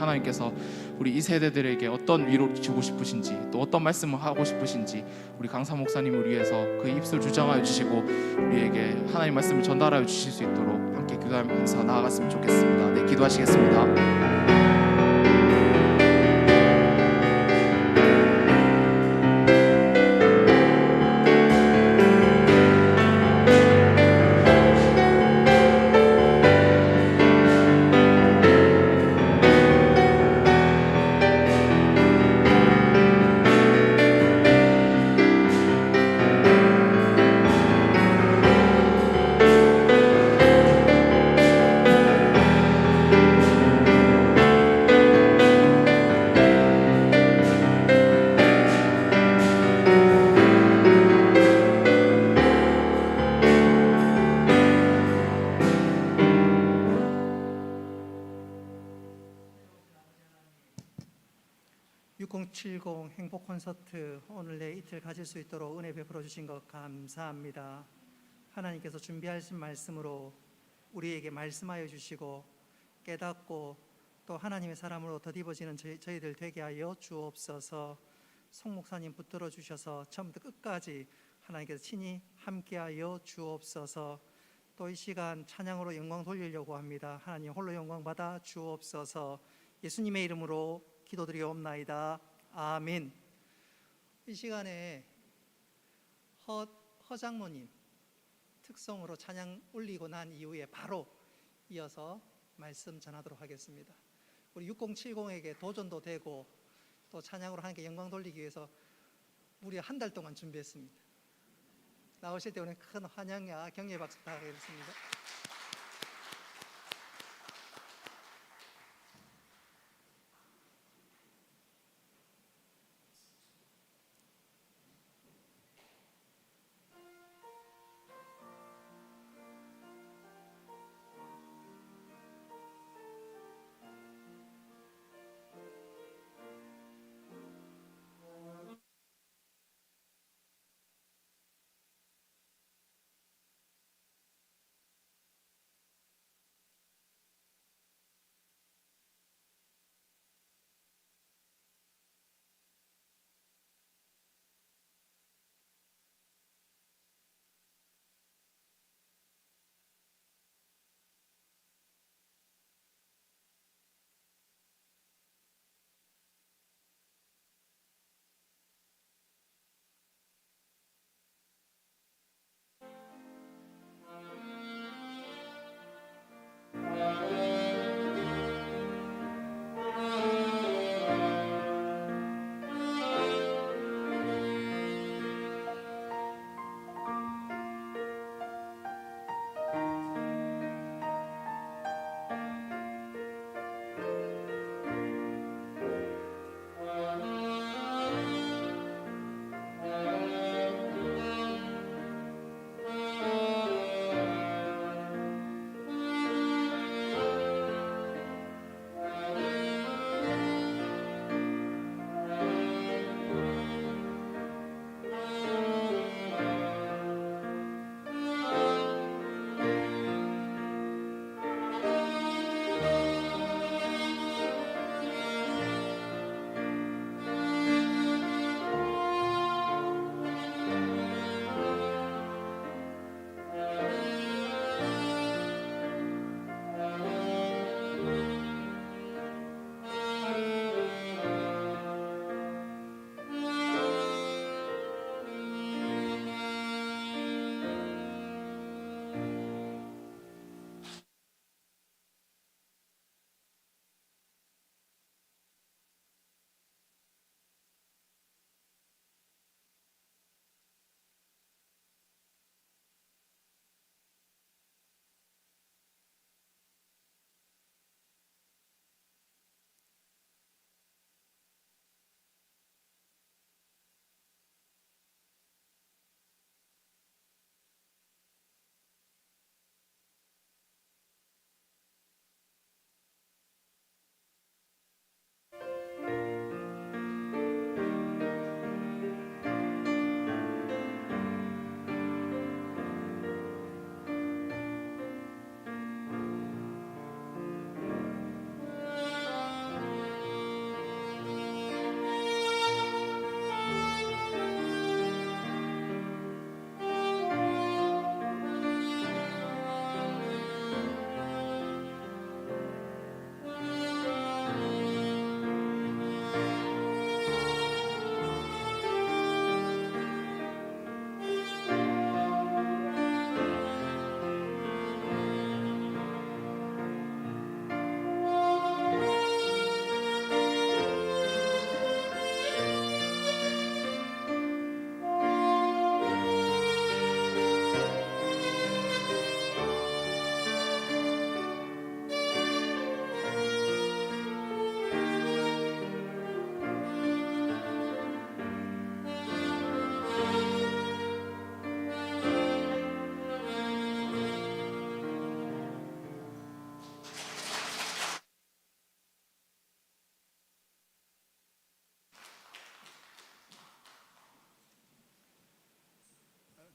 하나님께서 우리 이 세대들에게 어떤 위로 주고 싶으신지, 또 어떤 말씀을 하고 싶으신지 우리 강사 목사님을 위해서 그 입술 주장하여 주시고 우리에게 하나님 말씀을 전달하여 주실 수 있도록 함께 기도하면서 나아갔으면 좋겠습니다. 네, 기도하시겠습니다. 행복 콘서트 오늘 내 이틀 가질 수 있도록 은혜 베풀어 주신 것 감사합니다. 하나님께서 준비하신 말씀으로 우리에게 말씀하여 주시고 깨닫고 또 하나님의 사람으로 덧입어지는 저희들 되게 하여 주옵소서. 송 목사님 붙들어 주셔서 처음부터 끝까지 하나님께서 친히 함께하여 주옵소서. 또 이 시간 찬양으로 영광 돌리려고 합니다. 하나님 홀로 영광 받아 주옵소서. 예수님의 이름으로 기도드리옵나이다. 아멘. 이 시간에 허 장로님 특성으로 찬양 올리고 난 이후에 바로 이어서 말씀 전하도록 하겠습니다. 우리 6070에게 도전도 되고 또 찬양으로 하나님께 영광 돌리기 위해서 무려 한 달 동안 준비했습니다. 나오실 때 오늘 큰 환영과 격려의 박수 부탁드리겠습니다.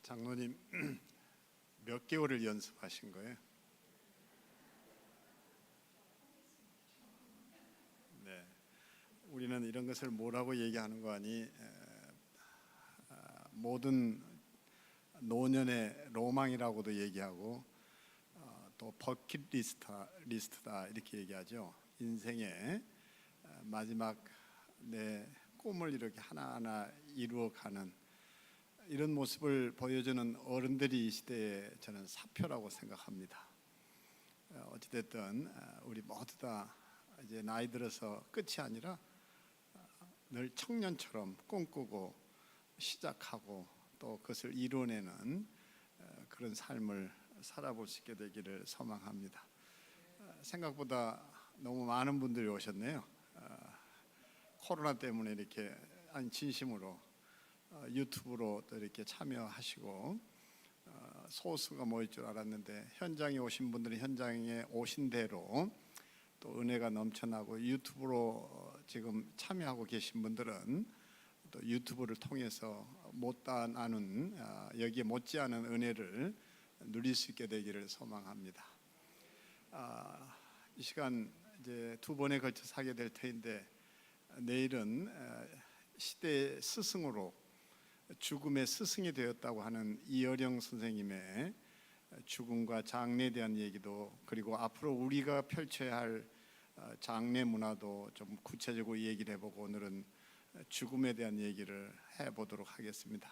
장로님 몇 개월을 연습하신 거예요? 네, 우리는 이런 것을 뭐라고 얘기하는 거 아니? 모든 노년의 로망이라고도 얘기하고 또 버킷리스트다 이렇게 얘기하죠. 인생의 마지막 내 꿈을 이렇게 하나하나 이루어가는 이런 모습을 보여주는 어른들이 이 시대에 저는 사표라고 생각합니다. 어찌됐든 우리 모두 다 이제 나이 들어서 끝이 아니라 늘 청년처럼 꿈꾸고 시작하고 또 그것을 이뤄내는 그런 삶을 살아볼 수 있게 되기를 소망합니다. 생각보다 너무 많은 분들이 오셨네요. 코로나 때문에 이렇게 진심으로 유튜브로 또 이렇게 참여하시고 소수가 모일 줄 알았는데 현장에 오신 분들은 현장에 오신 대로 또 은혜가 넘쳐나고 유튜브로 지금 참여하고 계신 분들은 또 유튜브를 통해서 못다 나눈 여기에 못지않은 은혜를 누릴 수 있게 되기를 소망합니다. 이 시간 이제 두 번에 걸쳐서 하게 될 터인데 내일은 시대의 스승으로 죽음의 스승이 되었다고 하는 이어령 선생님의 죽음과 장래에 대한 얘기도 그리고 앞으로 우리가 펼쳐야 할 장래 문화도 좀 구체적으로 얘기를 해보고 오늘은 죽음에 대한 얘기를 해보도록 하겠습니다.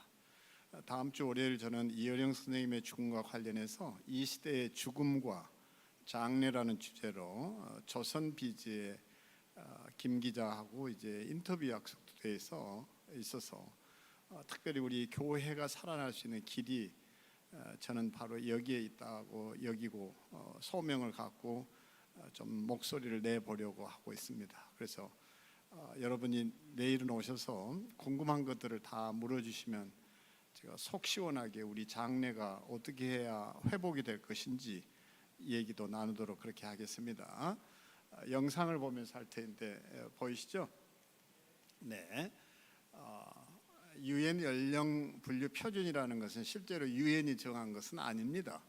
다음 주 월요일 저는 이어령 선생님의 죽음과 관련해서 이 시대의 죽음과 장래라는 주제로 조선 비지의 김 기자하고 이제 인터뷰 약속도 돼 있어서 특별히 우리 교회가 살아날 수 있는 길이 저는 바로 여기에 있다고 여기고 소명을 갖고 좀 목소리를 내보려고 하고 있습니다. 그래서 여러분이 내일은 오셔서 궁금한 것들을 다 물어주시면 제가 속 시원하게 우리 장래가 어떻게 해야 회복이 될 것인지 얘기도 나누도록 그렇게 하겠습니다. 영상을 보면서 할 텐데 보이시죠? 네. 유엔 연령 분류 표준이라는 것은 실제로 유엔이 정한 것은 아닙니다.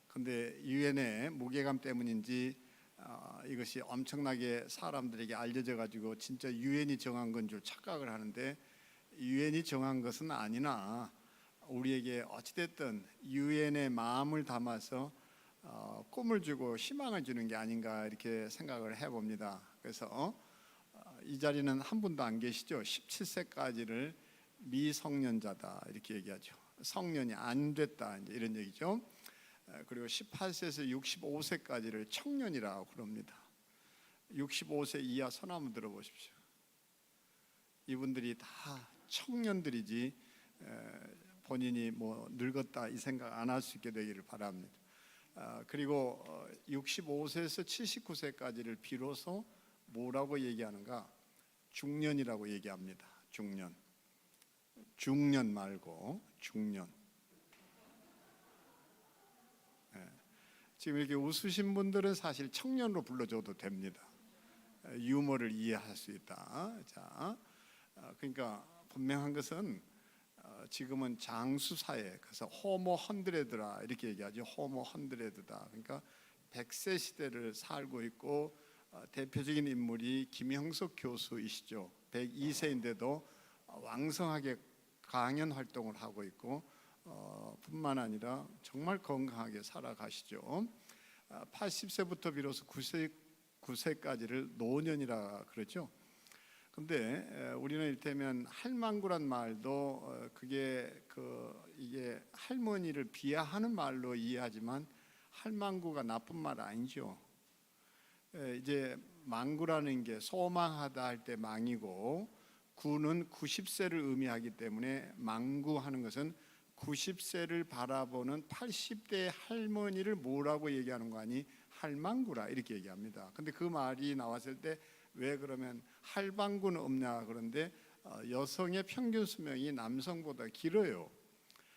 그런데 유엔의 무게감 때문인지 이것이 엄청나게 사람들에게 알려져 가지고 진짜 유엔이 정한 건 줄 착각을 하는데 유엔이 정한 것은 아니나 우리에게 어찌됐든 유엔의 마음을 담아서 꿈을 주고 희망을 주는 게 아닌가 이렇게 생각을 해봅니다. 그래서 이 자리는 한 분도 안 계시죠? 17세까지를 미성년자다 이렇게 얘기하죠. 성년이 안 됐다 이제 이런 얘기죠. 그리고 18세에서 65세까지를 청년이라고 그럽니다. 65세 이하 손 한번 들어보십시오. 이분들이 다 청년들이지 본인이 뭐 늙었다 이 생각 안 할 수 있게 되기를 바랍니다. 그리고 65세에서 79세까지를 비로소 뭐라고 얘기하는가? 중년이라고 얘기합니다. 중년 말고 중년. 지금 이렇게 웃으신 분들은 사실 청년으로 불러줘도 됩니다. 유머를 이해할 수 있다. 자, 그러니까 분명한 것은 지금은 장수사회, 그래서 호모 헌드레드라 이렇게 얘기하죠. 호모 헌드레드다. 그러니까 100세 시대를 살고 있고 대표적인 인물이 김형석 교수이시죠. 102세인데도 왕성하게 강연 활동을 하고 있고 뿐만 아니라 정말 건강하게 살아가시죠. 80세부터 비로소 9세까지를 노년이라 그러죠. 근데 우리는 이를테면 할망구란 말도 그게 이게 할머니를 비하하는 말로 이해하지만 할망구가 나쁜 말 아니죠. 이제 망구라는 게 소망하다 할 때 망이고 구는 90세를 의미하기 때문에 망구하는 것은 90세를 바라보는 80대 할머니를 뭐라고 얘기하는 거 아니? 할망구라 이렇게 얘기합니다. 근데 그 말이 나왔을 때 왜 그러면 할방구는 없냐 그런데 여성의 평균 수명이 남성보다 길어요.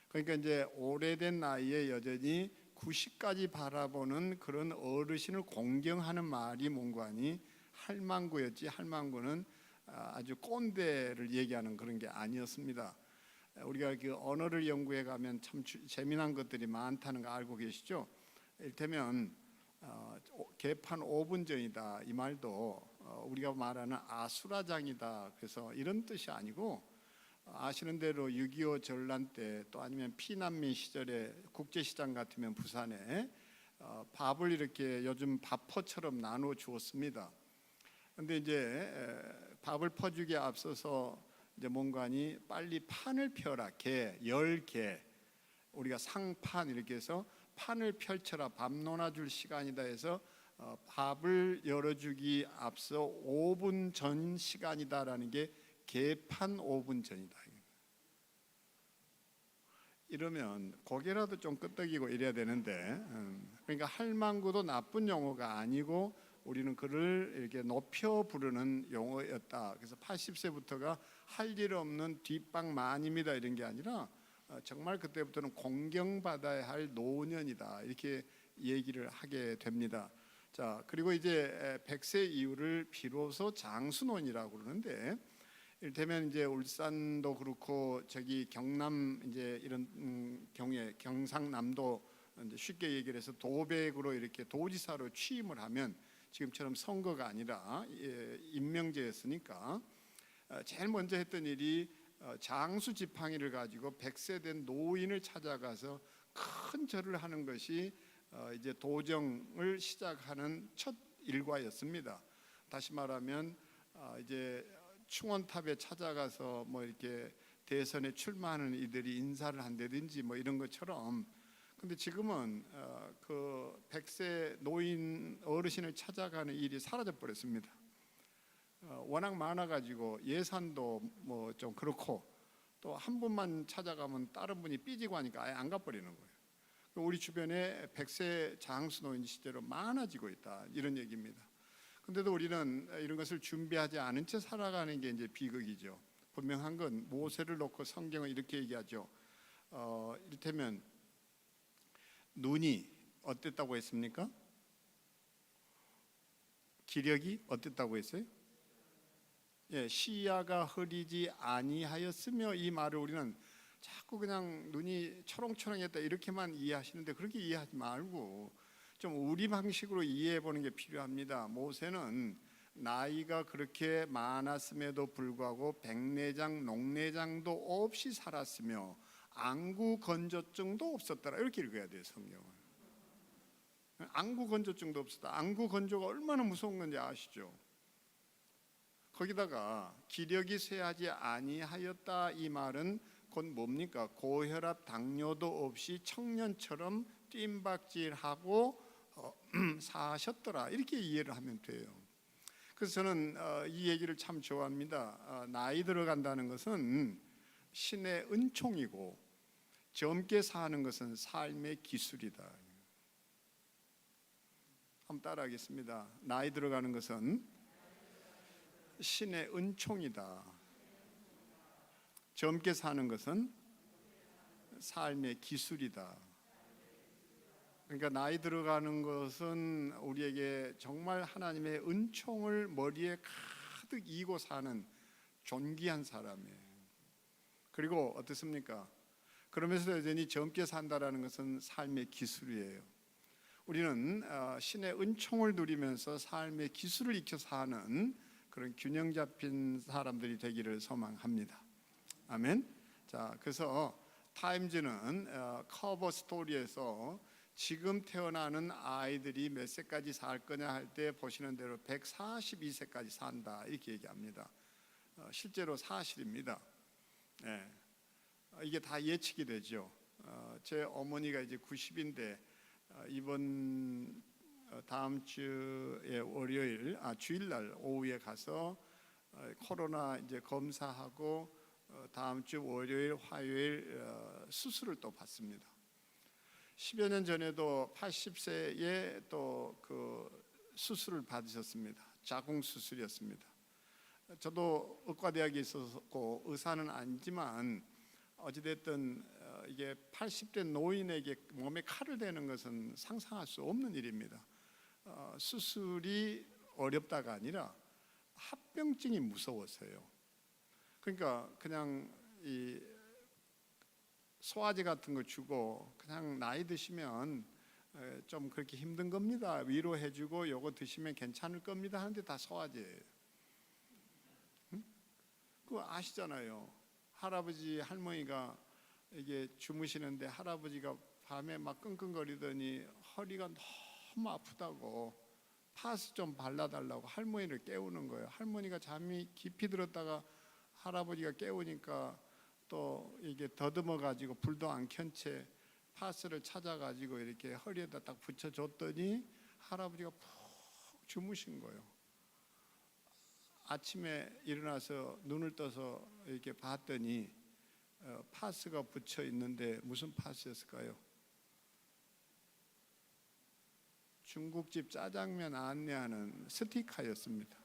그러니까 이제 오래된 나이에 여전히 90까지 바라보는 그런 어르신을 공경하는 말이 뭔가 하니 할망구였지 할망구는 아주 꼰대를 얘기하는 그런 게 아니었습니다. 우리가 그 언어를 연구해 가면 참 재미난 것들이 많다는 거 알고 계시죠? 이를테면 개판 5분 전이다 이 말도 우리가 말하는 아수라장이다, 그래서 이런 뜻이 아니고, 아시는 대로 6.25 전란 때 또 아니면 피난민 시절에 국제시장 같으면 부산에 밥을 이렇게 요즘 밥퍼처럼 나눠 주었습니다. 근데 이제 밥을 퍼주기에 앞서서 이제 뭔가니 빨리 판을 펴라, 10개 우리가 상판 이렇게 해서 판을 펼쳐라, 밥 논아줄 시간이다 해서 밥을 열어주기 앞서 5분 전 시간이다라는 게 개판 5분 전이다. 이러면 고개라도 좀 끄덕이고 이래야 되는데, 그러니까 할망구도 나쁜 용어가 아니고 우리는 그를 이렇게 높여 부르는 용어였다. 그래서 80세부터가 할 일 없는 뒷방마님이다 이런 게 아니라 정말 그때부터는 공경받아야 할 노년이다 이렇게 얘기를 하게 됩니다. 자, 그리고 이제 100세 이후를 비로소 장수논이라고 그러는데, 이를테면 이제 울산도 그렇고 저기 경남 이제 이런 경우에 경상남도 이제 쉽게 얘기를 해서 도백으로 이렇게 도지사로 취임을 하면 지금처럼 선거가 아니라 임명제였으니까 제일 먼저 했던 일이 장수 지팡이를 가지고 100세 된 노인을 찾아가서 큰 절을 하는 것이 이제 도정을 시작하는 첫 일과였습니다. 다시 말하면 이제 충원탑에 찾아가서 뭐 이렇게 대선에 출마하는 이들이 인사를 한다든지 뭐 이런 것처럼, 근데 지금은 그 100세 노인 어르신을 찾아가는 일이 사라져 버렸습니다. 워낙 많아가지고 예산도 뭐 좀 그렇고, 또 한 분만 찾아가면 다른 분이 삐지고 하니까 아예 안 가버리는 거예요. 우리 주변에 100세 장수 노인 시대로 많아지고 있다 이런 얘기입니다. 근데도 우리는 이런 것을 준비하지 않은 채 살아가는 게 이제 비극이죠. 분명한 건 모세를 놓고 성경은 이렇게 얘기하죠. 이를테면 눈이 어땠다고 했습니까? 기력이 어땠다고 했어요? 예, 시야가 흐리지 아니하였으며, 이 말을 우리는 자꾸 그냥 눈이 초롱초롱했다 이렇게만 이해하시는데 그렇게 이해하지 말고 좀 우리 방식으로 이해해 보는 게 필요합니다. 모세는 나이가 그렇게 많았음에도 불구하고 백내장, 녹내장도 없이 살았으며 안구 건조증도 없었더라 이렇게 읽어야 돼요, 성경을. 안구 건조증도 없었다. 안구 건조가 얼마나 무서운 건지 아시죠? 거기다가 기력이 쇠하지 아니하였다 이 말은 곧 뭡니까? 고혈압 당뇨도 없이 청년처럼 뜀박질하고 사셨더라 이렇게 이해를 하면 돼요. 그래서 저는 이 얘기를 참 좋아합니다. 나이 들어간다는 것은 신의 은총이고 젊게 사는 것은 삶의 기술이다. 한번 따라하겠습니다. 나이 들어가는 것은 신의 은총이다. 젊게 사는 것은 삶의 기술이다. 그러니까 나이 들어가는 것은 우리에게 정말 하나님의 은총을 머리에 가득 이고 사는 존귀한 사람이에요. 그리고 어떻습니까? 그러면서 여전히 젊게 산다라는 것은 삶의 기술이에요. 우리는 신의 은총을 누리면서 삶의 기술을 익혀 사는 그런 균형 잡힌 사람들이 되기를 소망합니다. 아멘. 자, 그래서 타임즈는 커버 스토리에서 지금 태어나는 아이들이 몇 세까지 살 거냐 할 때 보시는 대로 142세까지 산다 이렇게 얘기합니다. 실제로 사실입니다. 네. 이게 다 예측이 되죠. 제 어머니가 이제 90인데 이번 다음 주에 월요일 주일날 오후에 가서 코로나 이제 검사하고 다음 주 월요일 화요일 수술을 또 받습니다. 10여 년 전에도 80세에 또 그 수술을 받으셨습니다. 자궁 수술이었습니다. 저도 의과대학에 있었고 의사는 아니지만 어찌됐든 이게 80대 노인에게 몸에 칼을 대는 것은 상상할 수 없는 일입니다. 수술이 어렵다가 아니라 합병증이 무서워서요. 그러니까 그냥 이 소화제 같은 거 주고 그냥 나이 드시면 좀 그렇게 힘든 겁니다. 위로해주고 요거 드시면 괜찮을 겁니다 하는데 다 소화제예요. 응? 그거 아시잖아요. 할아버지 할머니가 이게 주무시는데 할아버지가 밤에 막 끙끙거리더니 허리가 너무 아프다고 파스 좀 발라달라고 할머니를 깨우는 거예요. 할머니가 잠이 깊이 들었다가 할아버지가 깨우니까 또 이게 더듬어 가지고 불도 안 켠 채 파스를 찾아 가지고 이렇게 허리에다 딱 붙여줬더니 할아버지가 푹 주무신 거예요. 아침에 일어나서 눈을 떠서 이렇게 봤더니 파스가 붙여 있는데 무슨 파스였을까요? 중국집 짜장면 안내하는 스티커였습니다.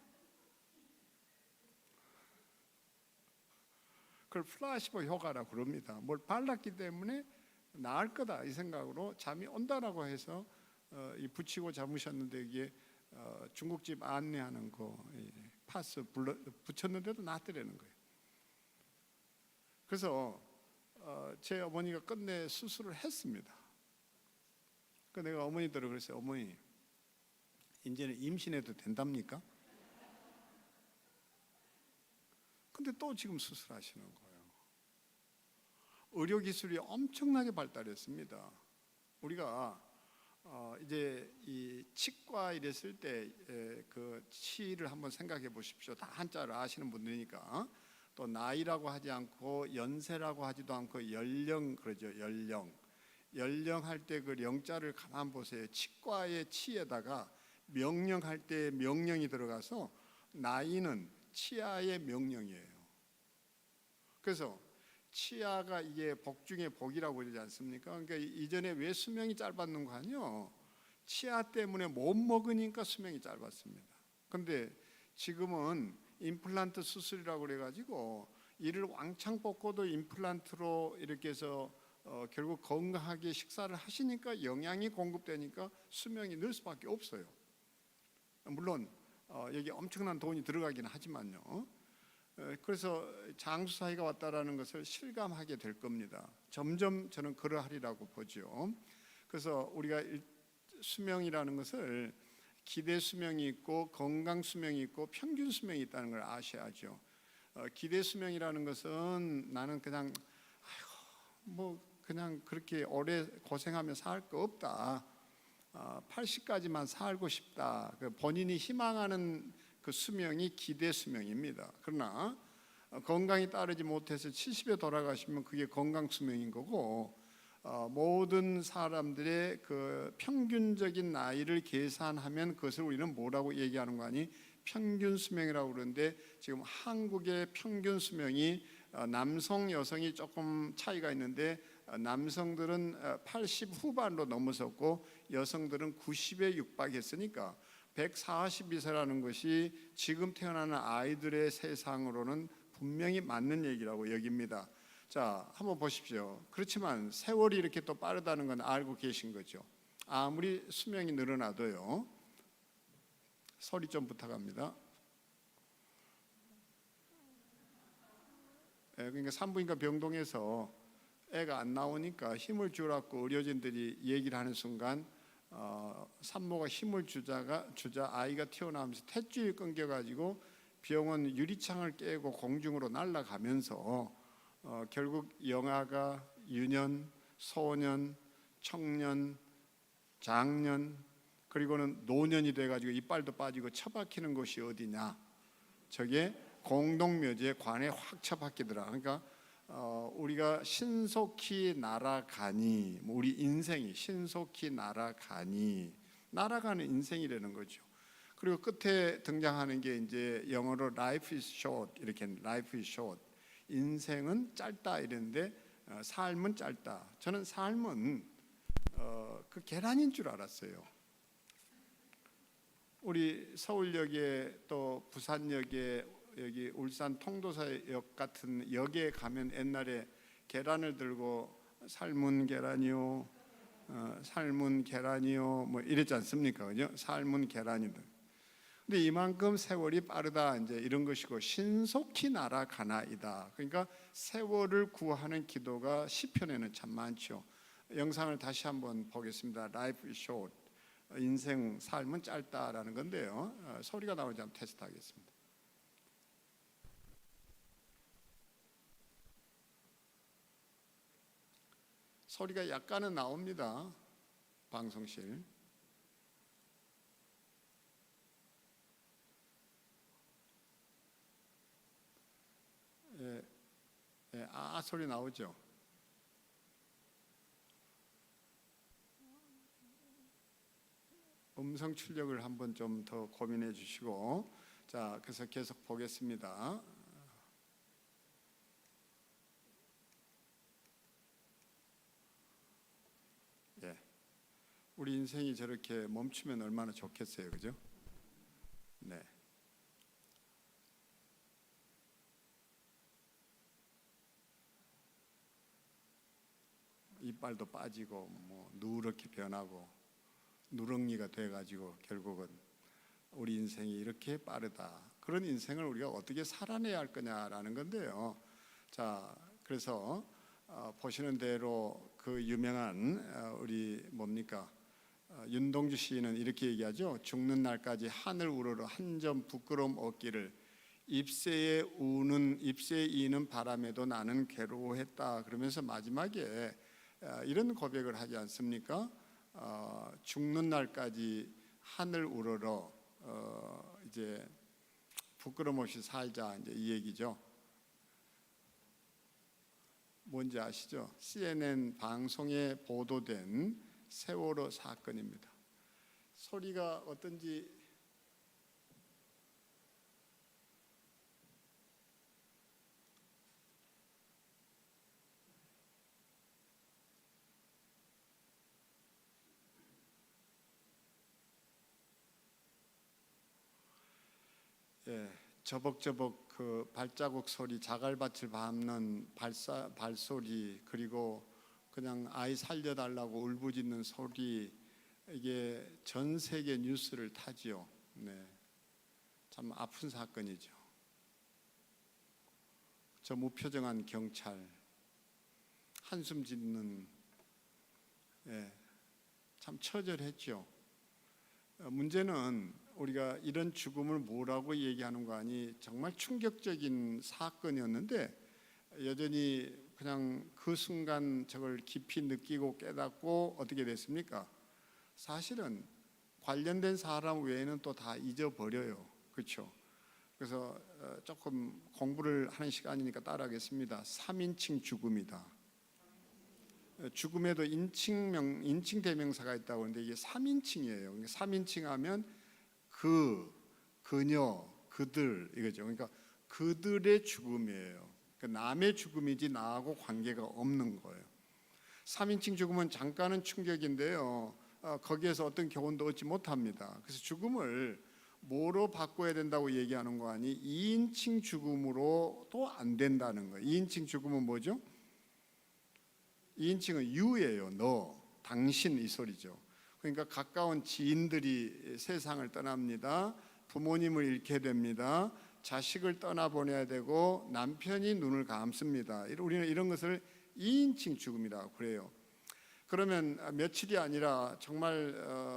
그걸 플라시보 효과라고 그럽니다. 뭘 발랐기 때문에 나을 거다 이 생각으로 잠이 온다라고 해서 붙이고 잠으셨는데 이게 중국집 안내하는 거 파스 붙였는데도 낫더라는 거예요. 그래서 제 어머니가 끝내 수술을 했습니다. 그 내가 어머니들을 그랬어요. 어머니, 이제는 임신해도 된답니까? 근데 또 지금 수술하시는 거예요. 의료기술이 엄청나게 발달했습니다. 우리가 이제 이 치과 이랬을 때 그 치를 한번 생각해 보십시오. 다 한자를 아시는 분들이니까. 또 나이라고 하지 않고 연세라고 하지도 않고 연령 그러죠. 연령 할 때 그 영자를 가만 보세요. 치과의 치에다가 명령할 때 명령이 들어가서 나이는 치아의 명령이에요. 그래서 치아가 이게 복 중에 복이라고 그러지 않습니까? 그러니까 이전에 왜 수명이 짧았는 거 아니요? 치아 때문에 못 먹으니까 수명이 짧았습니다. 근데 지금은 임플란트 수술이라고 그래가지고 이를 왕창 뽑고도 임플란트로 이렇게 해서 결국 건강하게 식사를 하시니까 영양이 공급되니까 수명이 늘 수밖에 없어요. 물론 여기 엄청난 돈이 들어가긴 하지만요. 그래서 장수사회가 왔다라는 것을 실감하게 될 겁니다. 점점 저는 그러하리라고 보죠. 그래서 우리가 수명이라는 것을 기대 수명이 있고 건강 수명이 있고 평균 수명이 있다는 걸 아셔야죠. 기대 수명이라는 것은 나는 그냥 그냥 그렇게 오래 고생하며 살 거 없다. 80까지만 살고 싶다. 본인이 희망하는 그 수명이 기대 수명입니다. 그러나 건강이 따르지 못해서 70에 돌아가시면 그게 건강 수명인 거고 모든 사람들의 그 평균적인 나이를 계산하면 그것을 우리는 뭐라고 얘기하는 거 아니? 평균 수명이라고 그러는데 지금 한국의 평균 수명이 남성 여성이 조금 차이가 있는데 남성들은 80 후반으로 넘어섰고 여성들은 90에 육박했으니까 142세라는 것이 지금 태어나는 아이들의 세상으로는 분명히 맞는 얘기라고 여깁니다. 자, 한번 보십시오. 그렇지만 세월이 이렇게 또 빠르다는 건 알고 계신 거죠. 아무리 수명이 늘어나도요. 소리 좀 부탁합니다. 그러니까 산부인과 병동에서 애가 안 나오니까 힘을 주라고 의료진들이 얘기를 하는 순간 산모가 힘을 주자 아이가 튀어나오면서 탯줄이 끊겨가지고 병원 유리창을 깨고 공중으로 날아가면서 결국 영아가 유년, 소년, 청년, 장년 그리고는 노년이 돼가지고 이빨도 빠지고 처박히는 곳이 어디냐? 저게 공동묘지에 관에 확 처박히더라. 그러니까 우리가 신속히 날아가니 우리 인생이 신속히 날아가니 날아가는 인생이라는 거죠. 그리고 끝에 등장하는 게 이제 영어로 life is short 이렇게 life is short 인생은 짧다 이랬는데 삶은 짧다. 저는 삶은 그 계란인 줄 알았어요. 우리 서울역에 또 부산역에 여기 울산 통도사역 같은 역에 가면 옛날에 계란을 들고 삶은 계란이요, 삶은 계란이요 뭐 이랬지 않습니까? 그죠? 삶은 계란이다. 근데 이만큼 세월이 빠르다 이제 이런 것이고 신속히 날아가나이다. 그러니까 세월을 구하는 기도가 시편에는 참 많죠. 영상을 다시 한번 보겠습니다. Life is short. 인생 삶은 짧다라는 건데요. 소리가 나오지 않으면 테스트하겠습니다. 소리가 약간은 나옵니다. 방송실. 예, 소리 나오죠. 음성 출력을 한번 좀 더 고민해 주시고, 자, 그래서 계속 보겠습니다. 예, 우리 인생이 저렇게 멈추면 얼마나 좋겠어요, 그죠? 네. 이빨도 빠지고 뭐 누렇게 변하고 누렁이가 돼가지고 결국은 우리 인생이 이렇게 빠르다. 그런 인생을 우리가 어떻게 살아내야 할 거냐라는 건데요. 자, 그래서 보시는 대로 그 유명한 우리 뭡니까? 윤동주 시인은 이렇게 얘기하죠. 죽는 날까지 하늘 우러러 한 점 부끄러움 없기를 잎새에 이는 바람에도 나는 괴로워했다. 그러면서 마지막에 이런 고백을 하지 않습니까? 죽는 날까지 하늘 우러러 이제 부끄럼 없이 살자, 이제 이 얘기죠. 뭔지 아시죠? CNN 방송에 보도된 세월호 사건입니다. 소리가 어떤지 저벅저벅 그 발자국 소리, 자갈밭을 밟는 발소리, 그리고 그냥 아이 살려달라고 울부짖는 소리, 이게 전 세계 뉴스를 타지요. 네, 참 아픈 사건이죠. 저 무표정한 경찰, 한숨 짓는, 참 처절했죠. 문제는 우리가 이런 죽음을 뭐라고 얘기하는 거 아니, 정말 충격적인 사건이었는데 여전히 그냥 그 순간 저걸 깊이 느끼고 깨닫고 어떻게 됐습니까? 사실은 관련된 사람 외에는 또 다 잊어버려요. 그렇죠? 그래서 조금 공부를 하는 시간이니까 따라하겠습니다. 3인칭 죽음이다. 죽음에도 인칭 대명사가 있다고 하는데 이게 3인칭이에요. 3인칭 하면 그녀, 그들 이거죠. 그러니까 그들의 죽음이에요. 그러니까 남의 죽음이지 나하고 관계가 없는 거예요. 3인칭 죽음은 잠깐은 충격인데요. 거기에서 어떤 교훈도 얻지 못합니다. 그래서 죽음을 뭐로 바꿔야 된다고 얘기하는 거 아니, 2인칭 죽음으로도 안 된다는 거예요. 2인칭 죽음은 뭐죠? 2인칭은 you예요. 너, 당신, 이 소리죠. 그러니까 가까운 지인들이 세상을 떠납니다. 부모님을 잃게 됩니다. 자식을 떠나보내야 되고 남편이 눈을 감습니다. 우리는 이런 것을 2인칭 죽음이라고 그래요. 그러면 며칠이 아니라 정말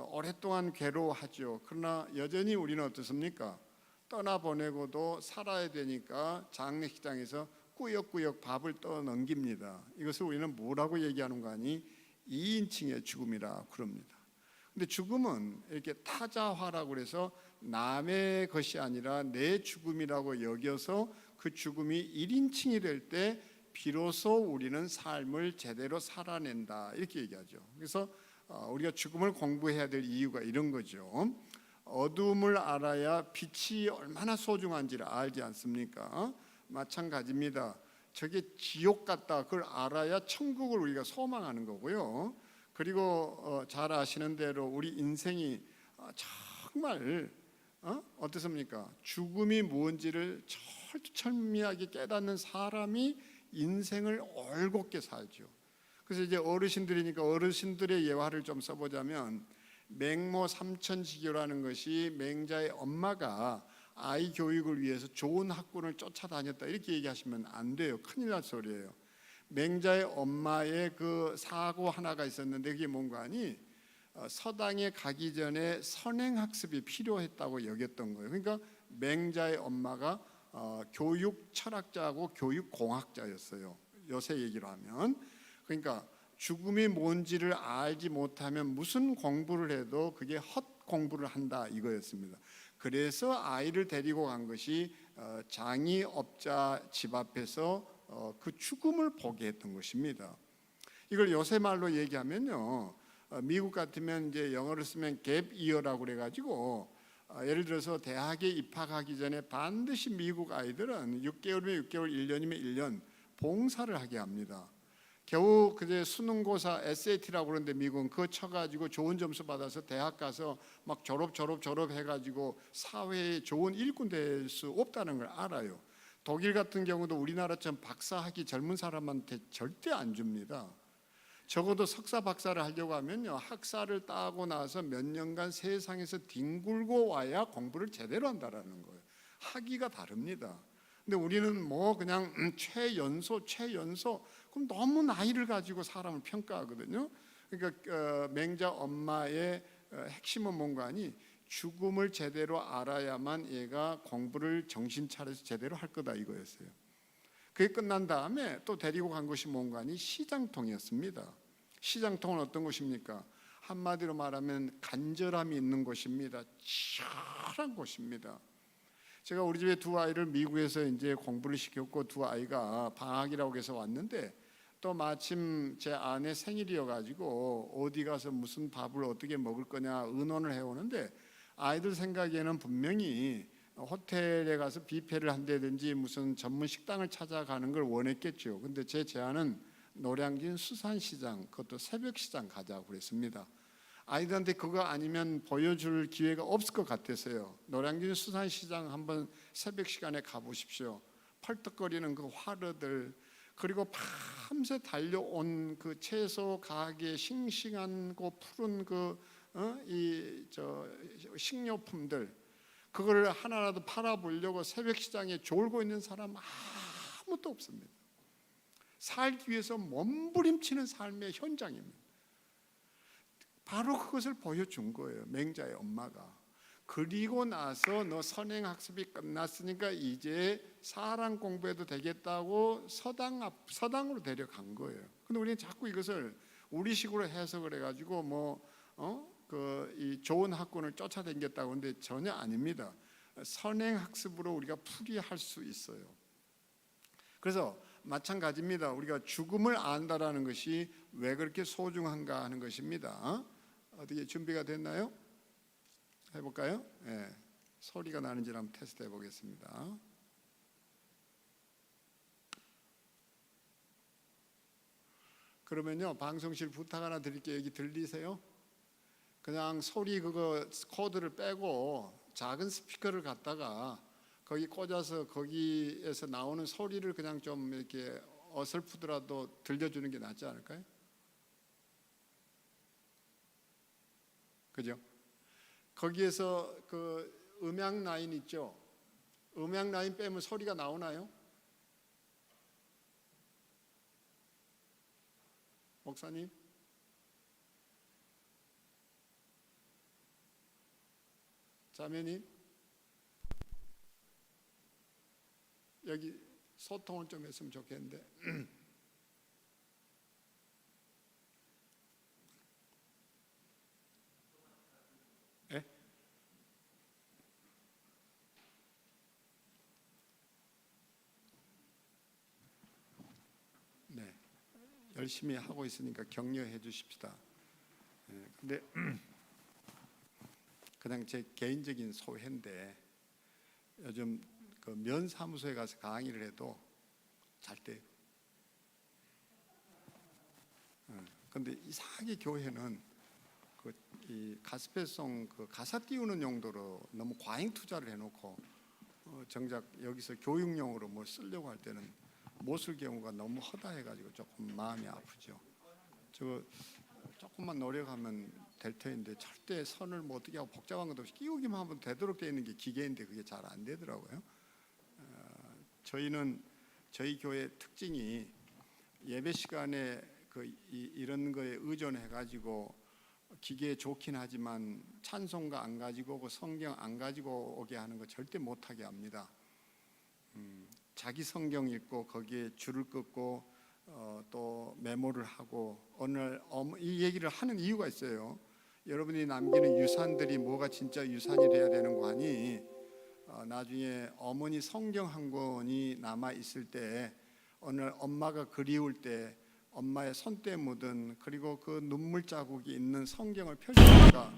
오랫동안 괴로워하죠. 그러나 여전히 우리는 어떻습니까? 떠나보내고도 살아야 되니까 장례식장에서 꾸역꾸역 밥을 떠넘깁니다. 이것을 우리는 뭐라고 얘기하는 거 아니? 2인칭의 죽음이라 그럽니다. 근데 죽음은 이렇게 타자화라고 해서 남의 것이 아니라 내 죽음이라고 여겨서 그 죽음이 1인칭이 될 때 비로소 우리는 삶을 제대로 살아낸다, 이렇게 얘기하죠. 그래서 우리가 죽음을 공부해야 될 이유가 이런 거죠. 어둠을 알아야 빛이 얼마나 소중한지를 알지 않습니까? 마찬가지입니다. 저게 지옥 같다, 그걸 알아야 천국을 우리가 소망하는 거고요. 그리고 잘 아시는 대로 우리 인생이 정말 어떻습니까? 죽음이 뭔지를 철두철미하게 깨닫는 사람이 인생을 올곧게 살죠. 그래서 이제 어르신들이니까 어르신들의 예화를 좀 써보자면, 맹모 삼천지교라는 것이 맹자의 엄마가 아이 교육을 위해서 좋은 학군을 쫓아다녔다 이렇게 얘기하시면 안 돼요. 큰일 날 소리예요. 맹자의 엄마의 그 사고 하나가 있었는데 그게 뭔가 하니 서당에 가기 전에 선행학습이 필요했다고 여겼던 거예요. 그러니까 맹자의 엄마가 교육 철학자하고 교육 공학자였어요. 요새 얘기로 하면. 그러니까 죽음이 뭔지를 알지 못하면 무슨 공부를 해도 그게 헛 공부를 한다 이거였습니다. 그래서 아이를 데리고 간 것이 장의업자 집 앞에서 그 죽음을 보게 했던 것입니다. 이걸 요새 말로 얘기하면요, 미국 같으면 이제 영어를 쓰면 갭 이어라고 그래가지고 예를 들어서 대학에 입학하기 전에 반드시 미국 아이들은 6개월이면 6개월, 1년이면 1년 봉사를 하게 합니다. 겨우 그제 수능고사 SAT라고 그러는데 미국은 그거 쳐가지고 좋은 점수 받아서 대학 가서 막 졸업 해가지고 사회에 좋은 일꾼 될 수 없다는 걸 알아요. 독일 같은 경우도 우리나라처럼 박사학위 젊은 사람한테 절대 안 줍니다. 적어도 석사 박사를 하려고 하면요, 학사를 따고 나서 몇 년간 세상에서 뒹굴고 와야 공부를 제대로 한다라는 거예요. 학위가 다릅니다. 근데 우리는 뭐 그냥 최연소 그럼 너무 나이를 가지고 사람을 평가하거든요. 그러니까 맹자 엄마의 핵심은 뭔가 하니 죽음을 제대로 알아야만 얘가 공부를 정신 차려서 제대로 할 거다 이거였어요. 그게 끝난 다음에 또 데리고 간 것이 뭔가 하니 시장통이었습니다. 시장통은 어떤 곳입니까? 한마디로 말하면 간절함이 있는 곳입니다. 치열한 곳입니다. 제가 우리 집에 두 아이를 미국에서 이제 공부를 시켰고 두 아이가 방학이라고 해서 왔는데 또 마침 제 아내 생일이어가지고 어디 가서 무슨 밥을 어떻게 먹을 거냐 의논을 해오는데 아이들 생각에는 분명히 호텔에 가서 뷔페를 한다든지 무슨 전문 식당을 찾아가는 걸 원했겠죠. 근데 제 제안은 노량진 수산시장, 그것도 새벽시장 가자고 그랬습니다. 아이들한테 그거 아니면 보여줄 기회가 없을 것 같아서요. 노량진 수산시장 한번 새벽 시간에 가보십시오. 펄떡거리는 그 화로들, 그리고 밤새 달려온 그 채소 가게 싱싱한 그 푸른 식료품들, 그걸 하나라도 팔아보려고 새벽 시장에 졸고 있는 사람 아무도 없습니다. 살기 위해서 몸부림치는 삶의 현장입니다. 바로 그것을 보여준 거예요, 맹자의 엄마가. 그리고 나서 너 선행학습이 끝났으니까 이제 사랑 공부해도 되겠다고 서당으로 데려간 거예요. 근데 우리는 자꾸 이것을 우리식으로 해석을 해가지고 이 좋은 학군을 쫓아다녔다고 하는데 전혀 아닙니다. 선행학습으로 우리가 풀이할 수 있어요. 그래서 마찬가지입니다. 우리가 죽음을 안다라는 것이 왜 그렇게 소중한가 하는 것입니다. 어떻게 준비가 됐나요? 해볼까요? 네. 소리가 나는지 한번 테스트 해보겠습니다. 그러면요, 방송실 부탁 하나 드릴게요. 여기 들리세요? 그냥 소리 그거 코드를 빼고 작은 스피커를 갖다가 거기 꽂아서 거기에서 나오는 소리를 그냥 좀 이렇게 어설프더라도 들려주는 게 낫지 않을까요? 그죠? 거기에서 그 음향 라인 있죠? 음향 라인 빼면 소리가 나오나요? 목사님? 자매님? 여기 소통을 좀 했으면 좋겠는데. 네? 네, 열심히 하고 있으니까 격려해 주십시다. 네, 근데 그냥 제 개인적인 소회인데 요즘 그 면사무소에 가서 강의를 해도 잘 돼요. 근데 이상하게 교회는 이 가스펠송 그 가사 띄우는 용도로 너무 과잉 투자를 해놓고 정작 여기서 교육용으로 뭘 쓰려고 할 때는 못 쓸 경우가 너무 허다해가지고 조금 마음이 아프죠. 저거 조금만 노력하면 될 터인데 절대 선을 뭐 어떻게 하고 복잡한 것도 없이 끼우기만 하면 되도록 되어 있는 게 기계인데 그게 잘 안 되더라고요. 저희는 저희 교회 특징이 예배 시간에 이런 거에 의존해 가지고 기계에 좋긴 하지만 찬송가 안 가지고 오고 성경 안 가지고 오게 하는 거 절대 못하게 합니다. 자기 성경 읽고 거기에 줄을 긋고 또 메모를 하고 오늘 이 얘기를 하는 이유가 있어요. 여러분이 남기는 유산들이 뭐가 진짜 유산이 돼야 되는 거 아니? 나중에 어머니 성경 한 권이 남아 있을 때 오늘 엄마가 그리울 때 엄마의 손때 묻은 그리고 그 눈물 자국이 있는 성경을 펼치다가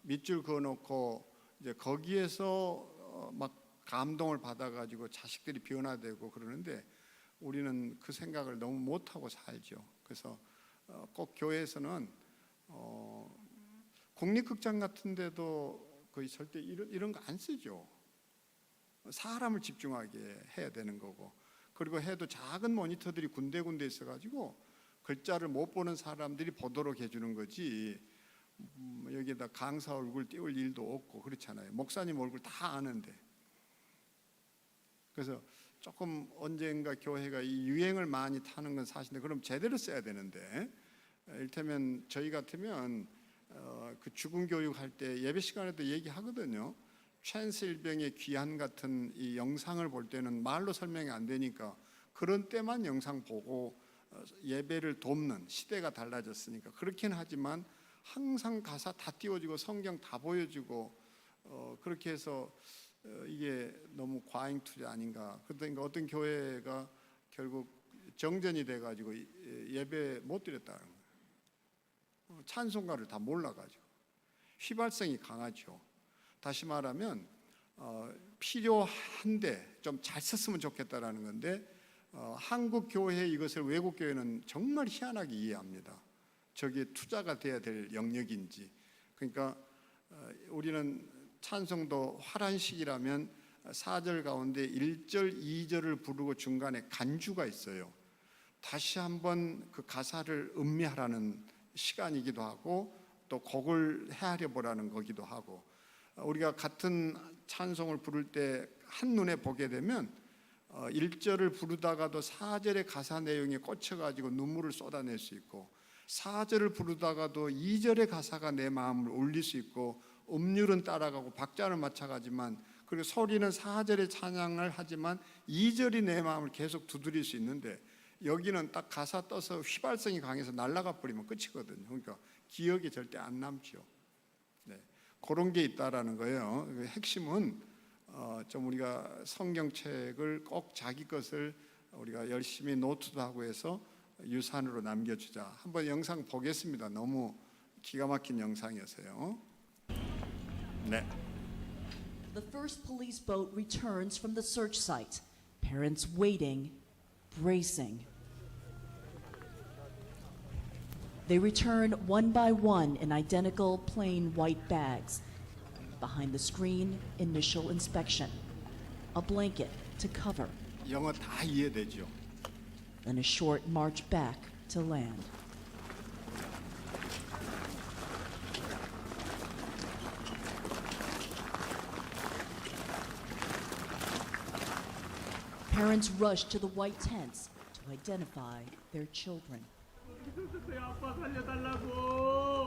밑줄 그어놓고 이제 거기에서 막 감동을 받아가지고 자식들이 변화되고 그러는데 우리는 그 생각을 너무 못하고 살죠. 그래서 꼭 교회에서는 국립극장 같은 데도 거의 절대 이런 거 안 쓰죠. 사람을 집중하게 해야 되는 거고 그리고 해도 작은 모니터들이 군데군데 있어가지고 글자를 못 보는 사람들이 보도록 해주는 거지 여기에다 강사 얼굴 띄울 일도 없고 그렇잖아요. 목사님 얼굴 다 아는데. 그래서 조금 언젠가 교회가 이 유행을 많이 타는 건 사실인데 그럼 제대로 써야 되는데 이를테면 저희 같으면 그 죽음 교육할 때 예배 시간에도 얘기하거든요. 챈실병의 귀환 같은 이 영상을 볼 때는 말로 설명이 안 되니까 그런 때만 영상 보고 예배를 돕는 시대가 달라졌으니까 그렇긴 하지만 항상 가사 다 띄워주고 성경 다 보여주고 그렇게 해서 이게 너무 과잉 투자 아닌가. 그러니까 어떤 교회가 결국 정전이 돼가지고 예배 못 드렸다는 거예요. 찬송가를 다 몰라가지고 휘발성이 강하죠. 다시 말하면 필요한데 좀 잘 썼으면 좋겠다라는 건데 한국 교회 이것을 외국 교회는 정말 희한하게 이해합니다. 저게 투자가 돼야 될 영역인지. 그러니까 우리는 찬송도 화란식이라면 4절 가운데 1절, 2절을 부르고 중간에 간주가 있어요. 다시 한번 그 가사를 음미하라는 시간이기도 하고 또 곡을 헤아려 보라는 거기도 하고 우리가 같은 찬송을 부를 때 한눈에 보게 되면 1절을 부르다가도 4절의 가사 내용에 꽂혀가지고 눈물을 쏟아낼 수 있고 4절을 부르다가도 2절의 가사가 내 마음을 울릴 수 있고 음률은 따라가고 박자를 맞춰가지만 그리고 소리는 4절의 찬양을 하지만 2절이 내 마음을 계속 두드릴 수 있는데 여기는 딱 가사 떠서 휘발성이 강해서 날아가 버리면 끝이거든요. 그러니까 기억이 절대 안 남죠. 네, 그런 게 있다라는 거예요. 핵심은 좀 우리가 성경책을 꼭 자기 것을 우리가 열심히 노트도 하고 해서 유산으로 남겨주자. 한번 영상 보겠습니다. 너무 기가 막힌 영상이었어요. 네. The first police boat returns from the search site. Parents waiting, bracing. They return one by one in identical plain white bags. Behind the screen, initial inspection. A blanket to cover. 영어 다 이해되죠. Then a short march back to land. Parents rush to the white tents to identify their children.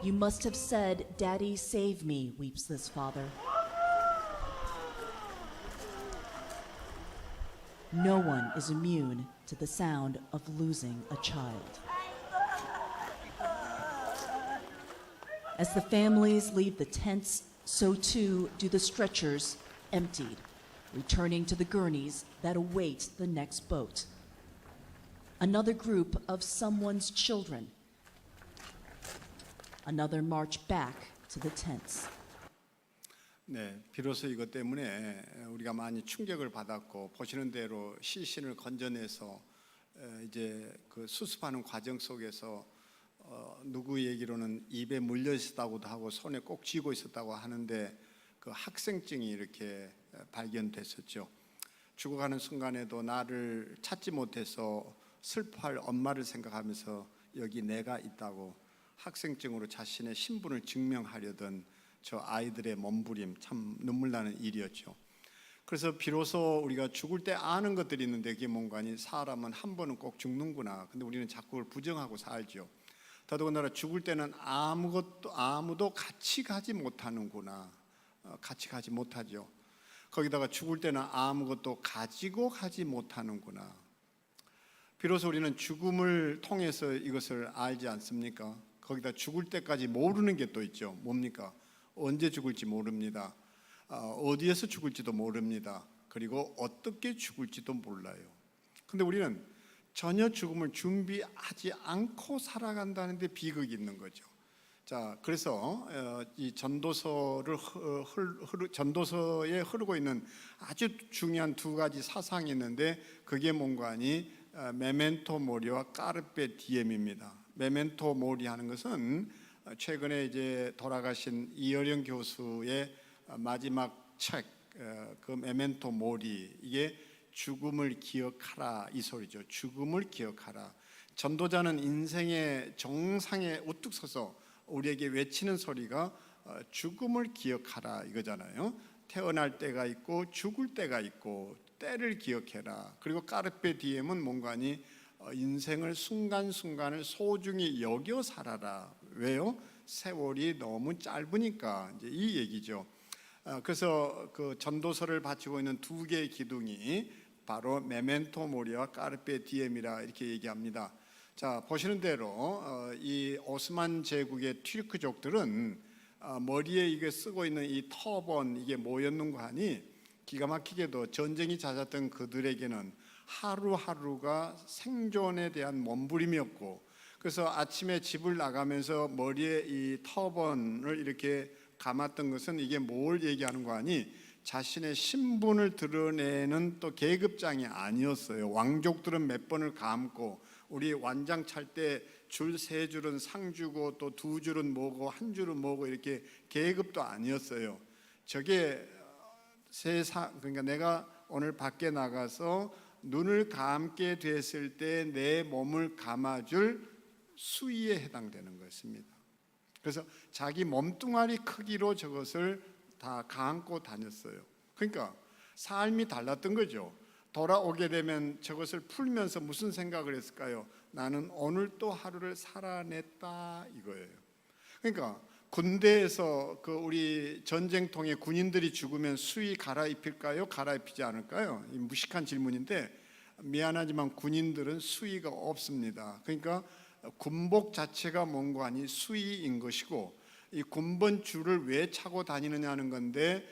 You must have said, "Daddy, save me," weeps this father. No one is immune to the sound of losing a child. As the families leave the tents, so too do the stretchers, emptied, returning to the gurneys that await the next boat. Another group of someone's children. Another march back to the tents. 네, 비로소 이것 때문에 우리가 많이 충격을 받았고 보시는 대로 시신을 건져내서 이제 그 수습하는 과정 속에서 누구 얘기로는 입에 물려 있었다고도 하고 손에 꼭 쥐고 있었다고 하는데 그 학생증이 이렇게 발견됐었죠. 죽어가는 순간에도 나를 찾지 못해서 슬퍼할 엄마를 생각하면서 여기 내가 있다고 학생증으로 자신의 신분을 증명하려던 저 아이들의 몸부림, 참 눈물 나는 일이었죠. 그래서 비로소 우리가 죽을 때 아는 것들이 있는데 그게 뭔가 하니 사람은 한 번은 꼭 죽는구나. 근데 우리는 자꾸 그걸 부정하고 살죠. 더더군다나 죽을 때는 아무도 같이 가지 못하는구나. 같이 가지 못하죠. 거기다가 죽을 때는 아무것도 가지고 가지 못하는구나. 비로소 우리는 죽음을 통해서 이것을 알지 않습니까? 거기다 죽을 때까지 모르는 게 또 있죠. 뭡니까? 언제 죽을지 모릅니다. 어디에서 죽을지도 모릅니다. 그리고 어떻게 죽을지도 몰라요. 근데 우리는 전혀 죽음을 준비하지 않고 살아간다는 데 비극이 있는 거죠. 자, 그래서 이 전도서에 흐르고 있는 아주 중요한 두 가지 사상이 있는데 그게 뭔가 하니 메멘토 모리와 까르페 디엠입니다. 메멘토 모리 하는 것은 최근에 이제 돌아가신 이어령 교수의 마지막 책, 그 메멘토 모리, 이게 죽음을 기억하라 이 소리죠. 죽음을 기억하라. 전도자는 인생의 정상에 우뚝 서서 우리에게 외치는 소리가 죽음을 기억하라 이거잖아요. 태어날 때가 있고 죽을 때가 있고 때를 기억해라. 그리고 까르페 디엠은 뭔가니 인생을 순간순간을 소중히 여겨 살아라. 왜요? 세월이 너무 짧으니까 이제 이 얘기죠. 그래서 그 전도서를 바치고 있는 두 개의 기둥이 바로 메멘토 모리와 까르페 디엠이라 이렇게 얘기합니다. 자, 보시는 대로 이 오스만 제국의 튀르크족들은 머리에 이게 쓰고 있는 이 터번 이게 뭐였는가 하니 기가 막히게도 전쟁이 잦았던 그들에게는 하루하루가 생존에 대한 몸부림이었고, 그래서 아침에 집을 나가면서 머리에 이 터번을 이렇게 감았던 것은 이게 뭘 얘기하는 거 아니 자신의 신분을 드러내는 또 계급장이 아니었어요. 왕족들은 몇 번을 감고 우리 완장 찰 때 줄 세 줄은 상주고 또 두 줄은 뭐고 한 줄은 뭐고 이렇게 계급도 아니었어요. 저게 세상, 그러니까 내가 오늘 밖에 나가서 눈을 감게 됐을 때 내 몸을 감아줄 수위에 해당되는 것입니다. 그래서 자기 몸뚱아리 크기로 저것을 다 감고 다녔어요. 그러니까 삶이 달랐던 거죠. 돌아오게 되면 저것을 풀면서 무슨 생각을 했을까요? 나는 오늘 또 하루를 살아냈다 이거예요. 그러니까 군대에서 그 우리 전쟁통에 군인들이 죽으면 수의 갈아입힐까요? 갈아입히지 않을까요? 이 무식한 질문인데 미안하지만 군인들은 수의가 없습니다. 그러니까 군복 자체가 뭔가 아니 수의인 것이고 이 군번줄을 왜 차고 다니느냐는 건데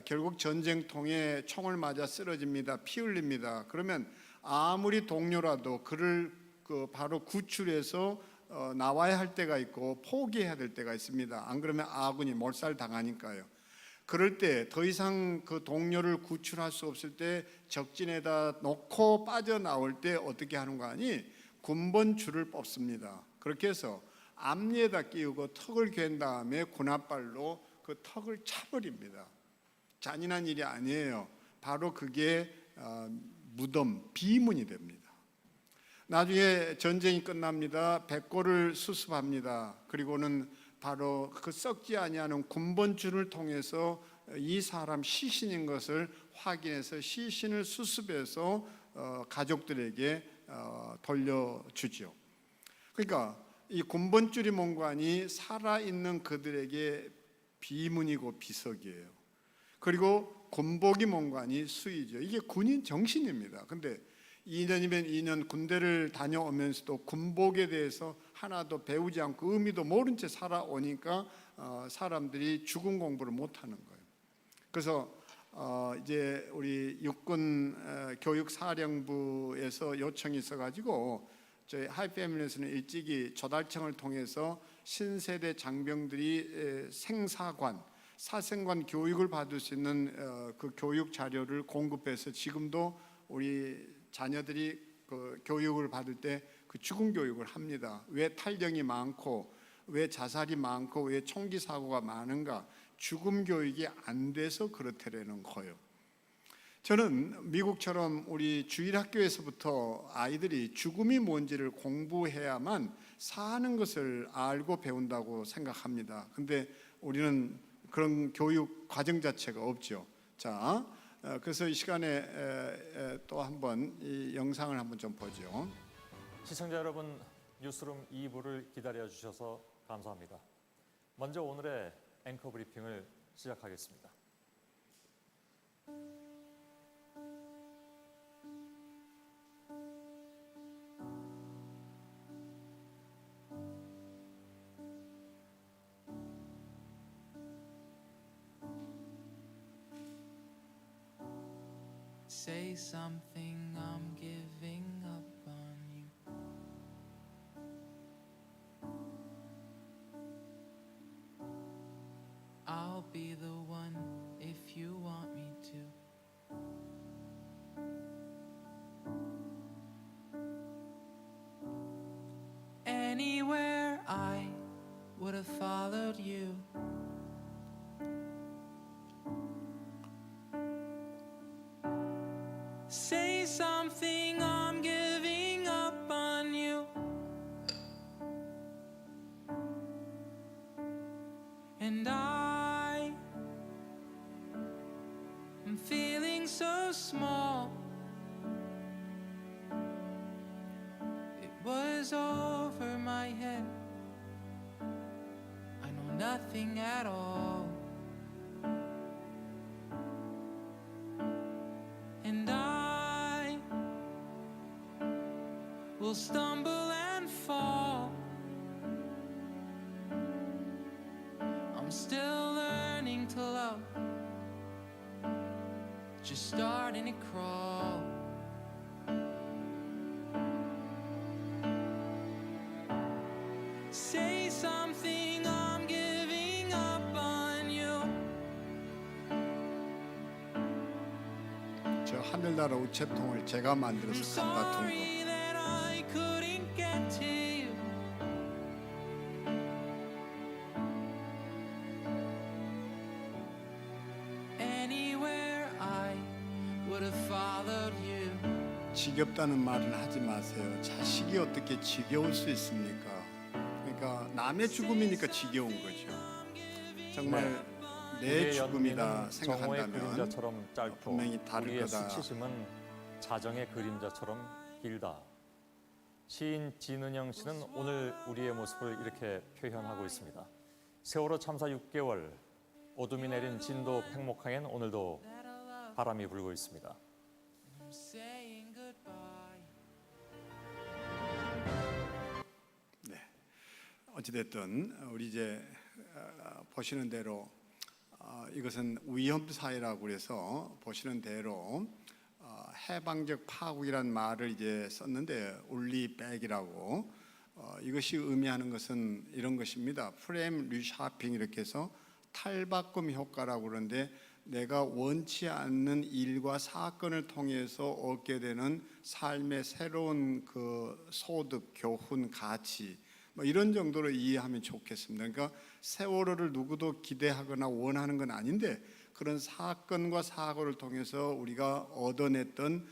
결국 전쟁통에 총을 맞아 쓰러집니다. 피 흘립니다. 그러면 아무리 동료라도 그를 바로 구출해서 나와야 할 때가 있고 포기해야 될 때가 있습니다. 안 그러면 아군이 몰살당하니까요. 그럴 때 더 이상 그 동료를 구출할 수 없을 때 적진에다 놓고 빠져나올 때 어떻게 하는 거 아니? 군번줄을 뽑습니다. 그렇게 해서 앞니에다 끼우고 턱을 괜 다음에 군홧발로 그 턱을 차버립니다. 잔인한 일이 아니에요. 바로 그게 무덤, 비문이 됩니다. 나중에 전쟁이 끝납니다. 백골을 수습합니다. 그리고는 바로 그 썩지 아니하는 군번줄을 통해서 이 사람 시신인 것을 확인해서 시신을 수습해서 가족들에게 돌려주죠. 그러니까 이 군번줄이 뭔가니 살아있는 그들에게 비문이고 비석이에요. 그리고 군복이 뭔가니 수의죠. 이게 군인 정신입니다. 근데 2년이면 2년 군대를 다녀오면서도 군복에 대해서 하나도 배우지 않고 의미도 모른 채 살아오니까 사람들이 죽음 공부를 못하는 거예요. 그래서 이제 우리 육군 교육사령부에서 요청이 있어가지고 저희 하이패밀리에서는 일찍이 조달청을 통해서 신세대 장병들이 생사관, 사생관 교육을 받을 수 있는 그 교육 자료를 공급해서 지금도 우리 자녀들이 그 교육을 받을 때 그 죽음 교육을 합니다. 왜 탈령이 많고 왜 자살이 많고 왜 총기 사고가 많은가? 죽음 교육이 안 돼서 그렇다라는 거예요. 저는 미국처럼 우리 주일학교에서부터 아이들이 죽음이 뭔지를 공부해야만 사는 것을 알고 배운다고 생각합니다. 근데 우리는 그런 교육 과정 자체가 없죠. 자, 그래서 이 시간에 또 한번 이 영상을 한번 좀 보죠. 시청자 여러분, 뉴스룸 2부를 기다려 주셔서 감사합니다. 먼저 오늘의 앵커 브리핑을 시작하겠습니다. Say something, I'm giving up on you. I'll be the one if you want me to. Anywhere I would have followed you. Say something, I'm giving up on you. And I'm feeling so small. It was over my head. I know nothing at all. And I will stumble and fall. I'm still learning to love, just starting to crawl. Say something, I'm giving up on you. 저 하늘나라 우체통을 제가 I'm 만들어서 갖다 둔 거. sorry that I couldn't get to you. Anywhere I would have followed you. 지겹다는 말을 하지 마세요. 자식이 어떻게 지겨울 수 있습니까? 그러니까 남의 죽음이니까 지겨운 거죠. 정말 내 우리의 죽음이다 연민은 정오의 생각한다면 그림자처럼 짧고 분명히 다를 우리의 거다. 수치심은 자정의 그림자처럼 길다. 시인 진은영 씨는 오늘 우리의 모습을 이렇게 표현하고 있습니다. 세월호 참사 6개월, 어둠이 내린 진도 팽목항엔 오늘도 바람이 불고 있습니다. I'm saying goodbye. 네. 어찌됐든 우리 이제 보시는 대로 이것은 위험사회라고 그래서 보시는 대로 해방적 파국이란 말을 이제 썼는데 울리백이라고 이것이 의미하는 것은 이런 것입니다. 프레임 리샤핑 이렇게 해서 탈바꿈 효과라고 그러는데 내가 원치 않는 일과 사건을 통해서 얻게 되는 삶의 새로운 그 소득, 교훈, 가치 뭐 이런 정도로 이해하면 좋겠습니다. 그러니까 세월호를 누구도 기대하거나 원하는 건 아닌데 그런 사건과 사고를 통해서 우리가 얻어냈던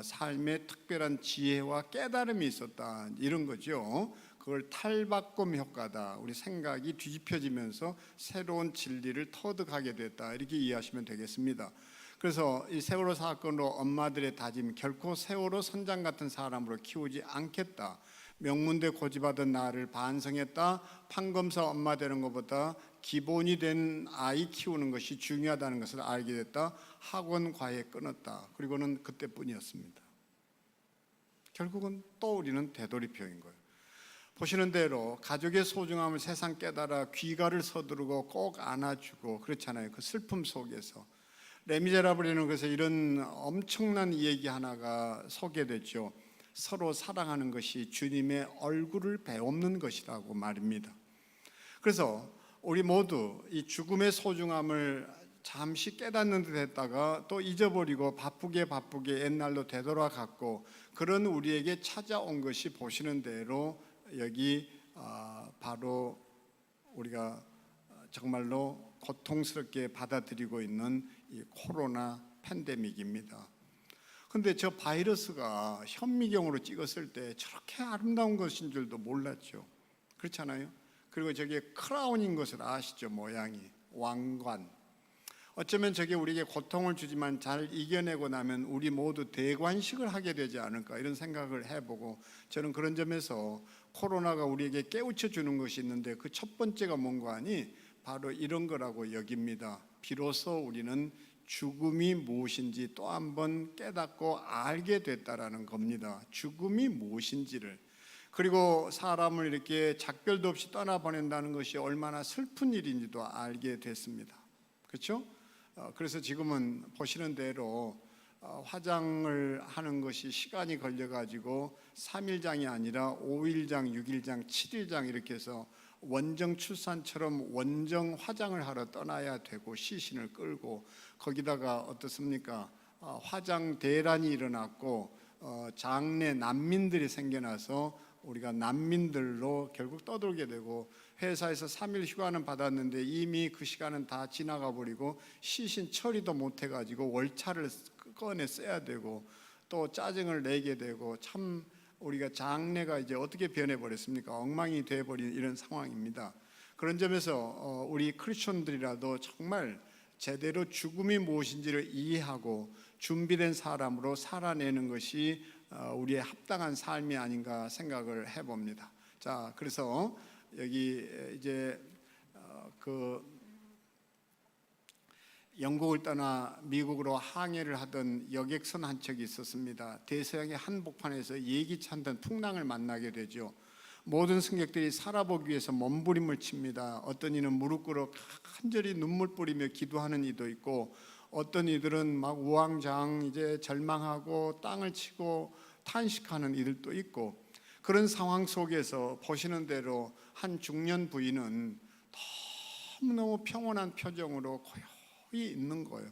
삶의 특별한 지혜와 깨달음이 있었다 이런 거죠. 그걸 탈바꿈 효과다. 우리 생각이 뒤집혀지면서 새로운 진리를 터득하게 됐다. 이렇게 이해하시면 되겠습니다. 그래서 이 세월호 사건으로 엄마들의 다짐, 결코 세월호 선장 같은 사람으로 키우지 않겠다. 명문대 고집하던 나를 반성했다. 판검사 엄마 되는 것보다 기본이 된 아이 키우는 것이 중요하다는 것을 알게 됐다. 학원 과외 끊었다. 그리고는 그때뿐이었습니다. 결국은 또 우리는 되돌이표인 거예요. 보시는 대로 가족의 소중함을 세상 깨달아 귀가를 서두르고 꼭 안아주고 그렇잖아요. 그 슬픔 속에서 레미제라블이라는 것에 이런 엄청난 얘기 하나가 소개됐죠. 서로 사랑하는 것이 주님의 얼굴을 배움는 것이라고 말입니다. 그래서 우리 모두 이 죽음의 소중함을 잠시 깨닫는 듯 했다가 또 잊어버리고 바쁘게 옛날로 되돌아갔고 그런 우리에게 찾아온 것이 보시는 대로 여기 바로 우리가 정말로 고통스럽게 받아들이고 있는 이 코로나 팬데믹입니다. 근데 저 바이러스가 현미경으로 찍었을 때 저렇게 아름다운 것인 줄도 몰랐죠. 그렇잖아요. 그리고 저게 크라운인 것을 아시죠? 모양이 왕관. 어쩌면 저게 우리에게 고통을 주지만 잘 이겨내고 나면 우리 모두 대관식을 하게 되지 않을까 이런 생각을 해보고, 저는 그런 점에서 코로나가 우리에게 깨우쳐 주는 것이 있는데 그 첫 번째가 뭔가 하니 바로 이런 거라고 여깁니다. 비로소 우리는 죽음이 무엇인지 또 한 번 깨닫고 알게 됐다라는 겁니다. 죽음이 무엇인지를. 그리고 사람을 이렇게 작별도 없이 떠나보낸다는 것이 얼마나 슬픈 일인지도 알게 됐습니다. 그렇죠? 그래서 지금은 보시는 대로 화장을 하는 것이 시간이 걸려가지고 3일장이 아니라 5일장, 6일장, 7일장 이렇게 해서 원정 출산처럼 원정 화장을 하러 떠나야 되고 시신을 끌고, 거기다가 어떻습니까? 화장 대란이 일어났고 장례 난민들이 생겨나서 우리가 난민들로 결국 떠돌게 되고, 회사에서 3일 휴가는 받았는데 이미 그 시간은 다 지나가 버리고 시신 처리도 못 해가지고 월차를 꺼내 써야 되고 또 짜증을 내게 되고, 참 우리가 장래가 이제 어떻게 변해버렸습니까? 엉망이 돼버린 이런 상황입니다. 그런 점에서 우리 크리스천들이라도 정말 제대로 죽음이 무엇인지를 이해하고 준비된 사람으로 살아내는 것이 우리의 합당한 삶이 아닌가 생각을 해봅니다. 자, 그래서 여기 이제 영국을 떠나 미국으로 항해를 하던 여객선 한 척이 있었습니다. 대서양의 한복판에서 예기치 않던 풍랑을 만나게 되죠. 모든 승객들이 살아보기 위해서 몸부림을 칩니다. 어떤 이는 무릎 꿇어 간절히 눈물 뿌리며 기도하는 이도 있고, 어떤 이들은 막 우왕좌왕 이제 절망하고 땅을 치고 탄식하는 이들도 있고, 그런 상황 속에서 보시는 대로 한 중년 부인은 너무너무 평온한 표정으로 고요히 있는 거예요.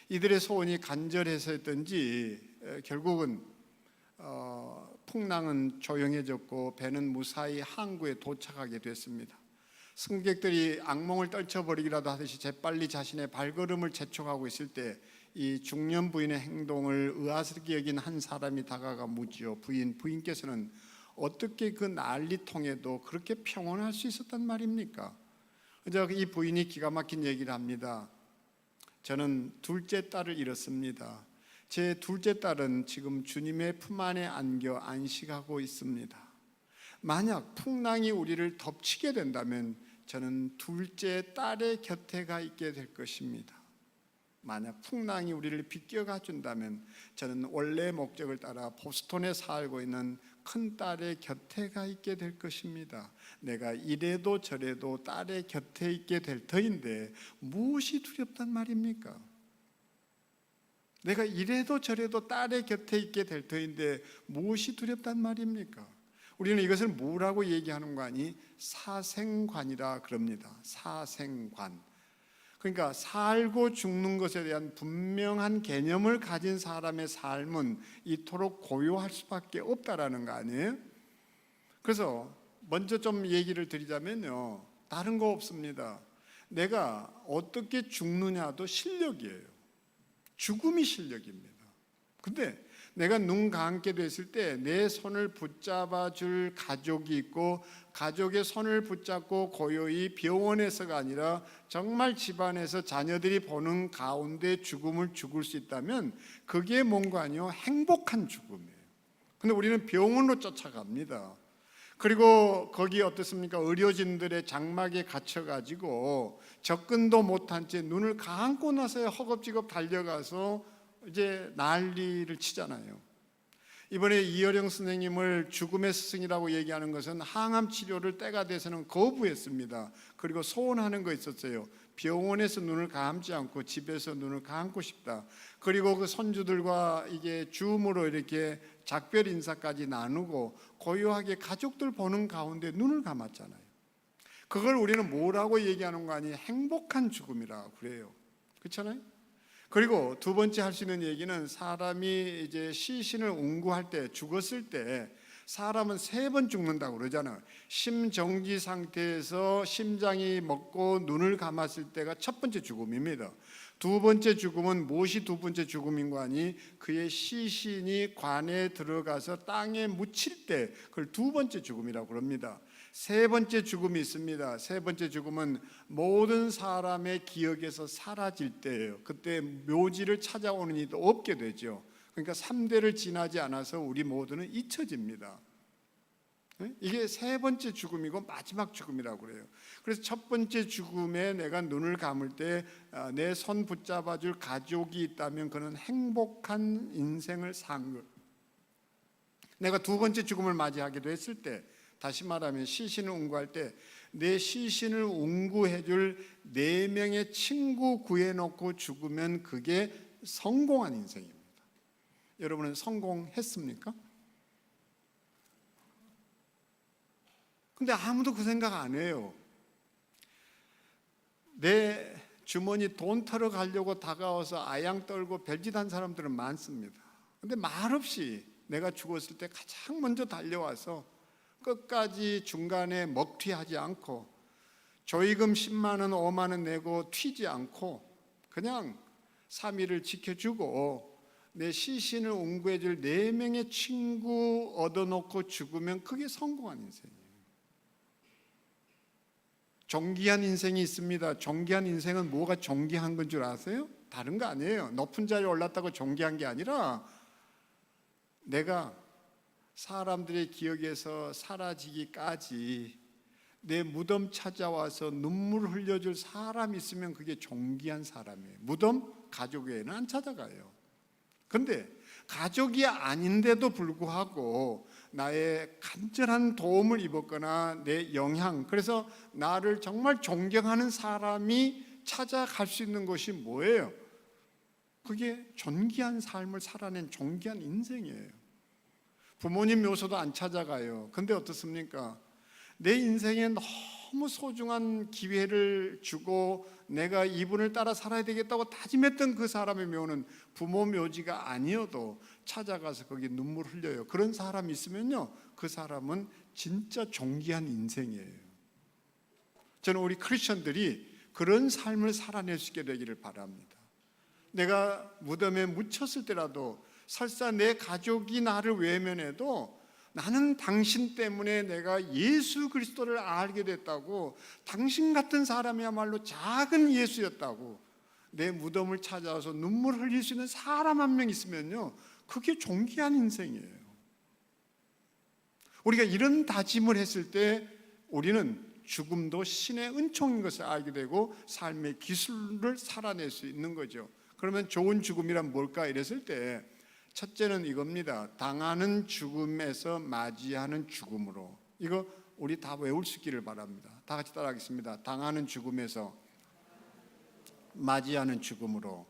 이들의 소원이 간절해서였던지 결국은 풍랑은 조용해졌고 배는 무사히 항구에 도착하게 됐습니다. 승객들이 악몽을 떨쳐버리기라도 하듯이 재빨리 자신의 발걸음을 재촉하고 있을 때 이 중년 부인의 행동을 의아스럽게 여긴 한 사람이 다가가 묻지요. 부인께서는 어떻게 그 난리통에도 그렇게 평온할 수 있었단 말입니까? 이 부인이 기가 막힌 얘기를 합니다. 저는 둘째 딸을 잃었습니다. 제 둘째 딸은 지금 주님의 품 안에 안겨 안식하고 있습니다. 만약 풍랑이 우리를 덮치게 된다면 저는 둘째 딸의 곁에 가 있게 될 것입니다. 만약 풍랑이 우리를 비껴가 준다면 저는 원래 목적을 따라 보스턴에 살고 있는 큰 딸의 곁에 가 있게 될 것입니다. 내가 이래도 저래도 딸의 곁에 있게 될 터인데 무엇이 두렵단 말입니까? 내가 이래도 저래도 딸의 곁에 있게 될 터인데 무엇이 두렵단 말입니까? 우리는 이것을 뭐라고 얘기하는 거 아니? 사생관이라 그럽니다. 사생관. 그러니까 살고 죽는 것에 대한 분명한 개념을 가진 사람의 삶은 이토록 고요할 수밖에 없다라는 거 아니에요? 그래서 먼저 좀 얘기를 드리자면요, 다른 거 없습니다. 내가 어떻게 죽느냐도 실력이에요. 죽음이 실력입니다. 근데 내가 눈 감게 됐을 때 내 손을 붙잡아 줄 가족이 있고, 가족의 손을 붙잡고 고요히 병원에서가 아니라 정말 집안에서 자녀들이 보는 가운데 죽음을 죽을 수 있다면 그게 뭔가 아니요, 행복한 죽음이에요. 근데 우리는 병원으로 쫓아갑니다. 그리고 거기 어떻습니까? 의료진들의 장막에 갇혀가지고 접근도 못한 채 눈을 감고 나서야 허겁지겁 달려가서 이제 난리를 치잖아요. 이번에 이어령 선생님을 죽음의 스승이라고 얘기하는 것은 항암 치료를 때가 돼서는 거부했습니다. 그리고 소원하는 거 있었어요. 병원에서 눈을 감지 않고 집에서 눈을 감고 싶다. 그리고 그 손주들과 이게 줌으로 이렇게 작별 인사까지 나누고 고요하게 가족들 보는 가운데 눈을 감았잖아요. 그걸 우리는 뭐라고 얘기하는 거 아니? 행복한 죽음이라고 그래요. 그렇잖아요? 그리고 두 번째 할 수 있는 얘기는, 사람이 이제 시신을 운구할 때, 죽었을 때 사람은 3번 죽는다고 그러잖아요. 심정지 상태에서 심장이 멎고 눈을 감았을 때가 첫 번째 죽음입니다. 두 번째 죽음은 무엇이 두 번째 죽음인 거 아니? 그의 시신이 관에 들어가서 땅에 묻힐 때 그걸 두 번째 죽음이라고 그럽니다. 세 번째 죽음이 있습니다. 세 번째 죽음은 모든 사람의 기억에서 사라질 때예요. 그때 묘지를 찾아오는 이도 없게 되죠. 그러니까 3대를 지나지 않아서 우리 모두는 잊혀집니다. 이게 세 번째 죽음이고 마지막 죽음이라고 그래요. 그래서 첫 번째 죽음에 내가 눈을 감을 때 내 손 붙잡아 줄 가족이 있다면 그는 행복한 인생을 산 것. 내가 두 번째 죽음을 맞이하기도 했을 때, 다시 말하면 시신을 운구할 때 내 시신을 운구해 줄 4명의 친구 구해놓고 죽으면 그게 성공한 인생입니다. 여러분은 성공했습니까? 근데 아무도 그 생각 안 해요. 내 주머니 돈 털어 가려고 다가와서 아양 떨고 별짓한 사람들은 많습니다. 근데 말없이 내가 죽었을 때 가장 먼저 달려와서 끝까지 중간에 먹튀하지 않고 조의금 10만 원, 5만 원 내고 튀지 않고 그냥 3일을 지켜주고 내 시신을 운구해 줄 4명의 친구 얻어놓고 죽으면 그게 성공한 인생이에요. 존귀한 인생이 있습니다. 존귀한 인생은 뭐가 존귀한 건 줄 아세요? 다른 거 아니에요. 높은 자리에 올랐다고 존귀한 게 아니라 내가 사람들의 기억에서 사라지기까지 내 무덤 찾아와서 눈물 흘려줄 사람이 있으면 그게 존귀한 사람이에요. 무덤 가족 외에는 안 찾아가요. 근데 가족이 아닌데도 불구하고 나의 간절한 도움을 입었거나 내 영향, 그래서 나를 정말 존경하는 사람이 찾아갈 수 있는 것이 뭐예요? 그게 존귀한 삶을 살아낸 존귀한 인생이에요. 부모님 묘소도 안 찾아가요. 근데 어떻습니까? 내 인생에 너무 소중한 기회를 주고 내가 이분을 따라 살아야 되겠다고 다짐했던 그 사람의 묘는 부모 묘지가 아니어도 찾아가서 거기 눈물 흘려요. 그런 사람이 있으면요, 그 사람은 진짜 존귀한 인생이에요. 저는 우리 크리스천들이 그런 삶을 살아낼 수 있게 되기를 바랍니다. 내가 무덤에 묻혔을 때라도 설사 내 가족이 나를 외면해도 나는 당신 때문에 내가 예수 그리스도를 알게 됐다고, 당신 같은 사람이야말로 작은 예수였다고 내 무덤을 찾아와서 눈물 흘릴 수 있는 사람 한 명 있으면요, 그게 존귀한 인생이에요. 우리가 이런 다짐을 했을 때 우리는 죽음도 신의 은총인 것을 알게 되고 삶의 기술을 살아낼 수 있는 거죠. 그러면 좋은 죽음이란 뭘까 이랬을 때 첫째는 이겁니다. 당하는 죽음에서 맞이하는 죽음으로. 이거 우리 다 외울 수 있기를 바랍니다. 다 같이 따라하겠습니다. 당하는 죽음에서 맞이하는 죽음으로.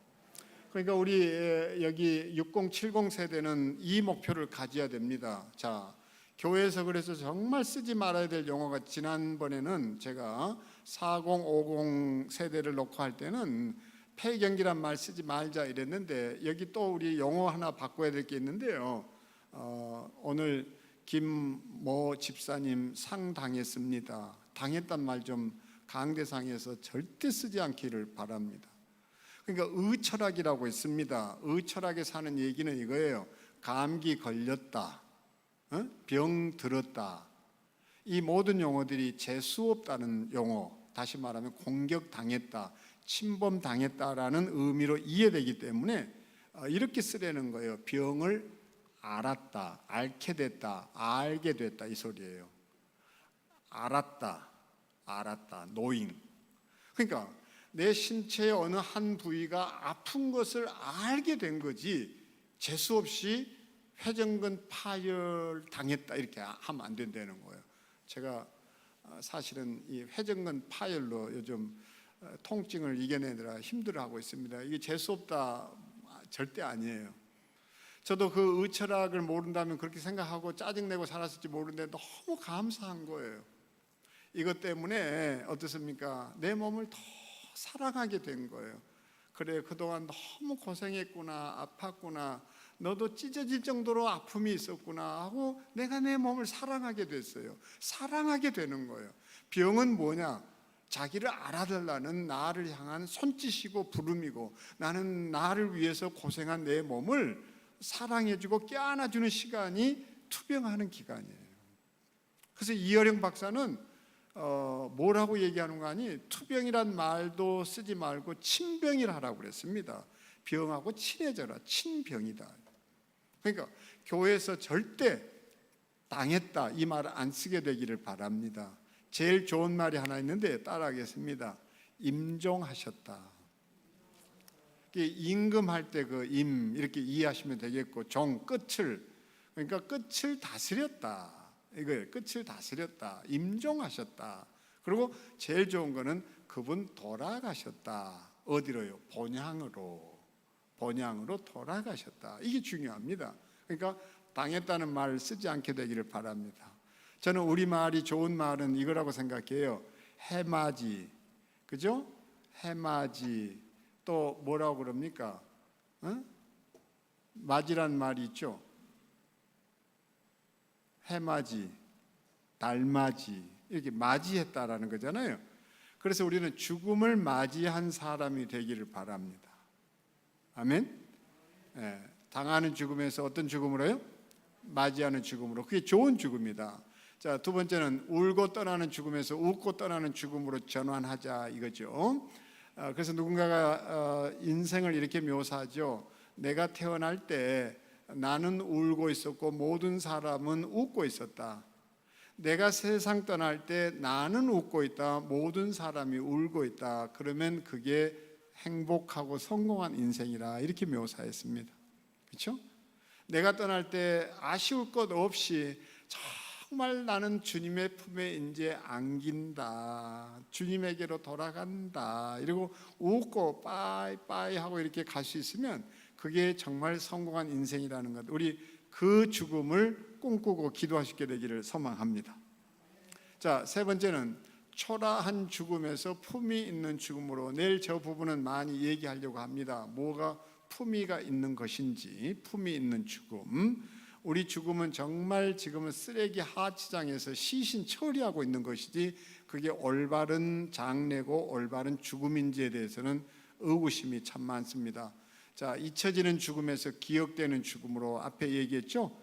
그러니까 우리 여기 6070 세대는 이 목표를 가져야 됩니다. 자, 교회에서 그래서 정말 쓰지 말아야 될 용어가, 지난번에는 제가 4050 세대를 놓고 할 때는 폐경기란 말 쓰지 말자 이랬는데, 여기 또 우리 용어 하나 바꿔야 될 게 있는데요. 오늘 김모 집사님 상 당했습니다. 당했단 말 좀 강대상에서 절대 쓰지 않기를 바랍니다. 그러니까 의철학이라고 있습니다. 의철학에 사는 얘기는 이거예요. 감기 걸렸다, 병 들었다, 이 모든 용어들이 재수 없다는 용어, 다시 말하면 공격당했다, 침범당했다라는 의미로 이해되기 때문에 이렇게 쓰려는 거예요. 병을 알았다, 앓게 됐다, 알게 됐다, 이 소리예요. 알았다, knowing. 그러니까 내 신체의 어느 한 부위가 아픈 것을 알게 된 거지, 재수 없이 회전근 파열 당했다 이렇게 하면 안 된다는 거예요. 제가 사실은 이 회전근 파열로 요즘 통증을 이겨내느라 힘들어하고 있습니다. 이게 재수없다 절대 아니에요. 저도 그 의철학을 모른다면 그렇게 생각하고 짜증내고 살았을지 모르는데 너무 감사한 거예요. 이것 때문에 어떻습니까? 내 몸을 더 사랑하게 된 거예요. 그래, 그동안 너무 고생했구나, 아팠구나, 너도 찢어질 정도로 아픔이 있었구나 하고 내가 내 몸을 사랑하게 됐어요. 사랑하게 되는 거예요. 병은 뭐냐? 자기를 알아달라는 나를 향한 손짓이고 부름이고, 나는 나를 위해서 고생한 내 몸을 사랑해주고 껴안아주는 시간이 투병하는 기간이에요. 그래서 이어령 박사는 뭐라고 얘기하는 거 아니? 투병이란 말도 쓰지 말고 친병이라 하라고 그랬습니다. 병하고 친해져라. 친병이다. 그러니까 교회에서 절대 당했다 이 말을 안 쓰게 되기를 바랍니다. 제일 좋은 말이 하나 있는데 따라하겠습니다. 임종하셨다. 임금할 때 그 임 이렇게 이해하시면 되겠고, 종 끝을, 그러니까 끝을 다스렸다 이거예요. 끝을 다스렸다. 임종하셨다. 그리고 제일 좋은 거는 그분 돌아가셨다. 어디로요? 본향으로 돌아가셨다. 이게 중요합니다. 그러니까 당했다는 말을 쓰지 않게 되기를 바랍니다. 저는 우리말이 좋은 말은 이거라고 생각해요. 해맞이, 그죠? 해맞이. 또 뭐라고 그럽니까? 맞이란 말이 있죠. 해맞이, 달맞이, 이렇게 맞이했다라는 거잖아요. 그래서 우리는 죽음을 맞이한 사람이 되기를 바랍니다. 아멘. 당하는 죽음에서 어떤 죽음으로요? 맞이하는 죽음으로. 그게 좋은 죽음이다. 자, 두 번째는 울고 떠나는 죽음에서 웃고 떠나는 죽음으로 전환하자 이거죠. 그래서 누군가가 인생을 이렇게 묘사하죠. 내가 태어날 때 나는 울고 있었고 모든 사람은 웃고 있었다. 내가 세상 떠날 때 나는 웃고 있다. 모든 사람이 울고 있다. 그러면 그게 행복하고 성공한 인생이라 이렇게 묘사했습니다. 그렇죠? 내가 떠날 때 아쉬울 것 없이 정말 나는 주님의 품에 이제 안긴다. 주님에게로 돌아간다. 이러고 웃고 빠이빠이 하고 이렇게 갈 수 있으면 그게 정말 성공한 인생이라는 것. 우리 그 죽음을 꿈꾸고 기도하시게 되기를 소망합니다. 자, 세 번째는 초라한 죽음에서 품이 있는 죽음으로. 내일 저 부분은 많이 얘기하려고 합니다. 뭐가 품위가 있는 것인지, 품이 있는 죽음. 우리 죽음은 정말 지금은 쓰레기 하치장에서 시신 처리하고 있는 것이지 그게 올바른 장례고 올바른 죽음인지에 대해서는 의구심이 참 많습니다. 자, 잊혀지는 죽음에서 기억되는 죽음으로 앞에 얘기했죠.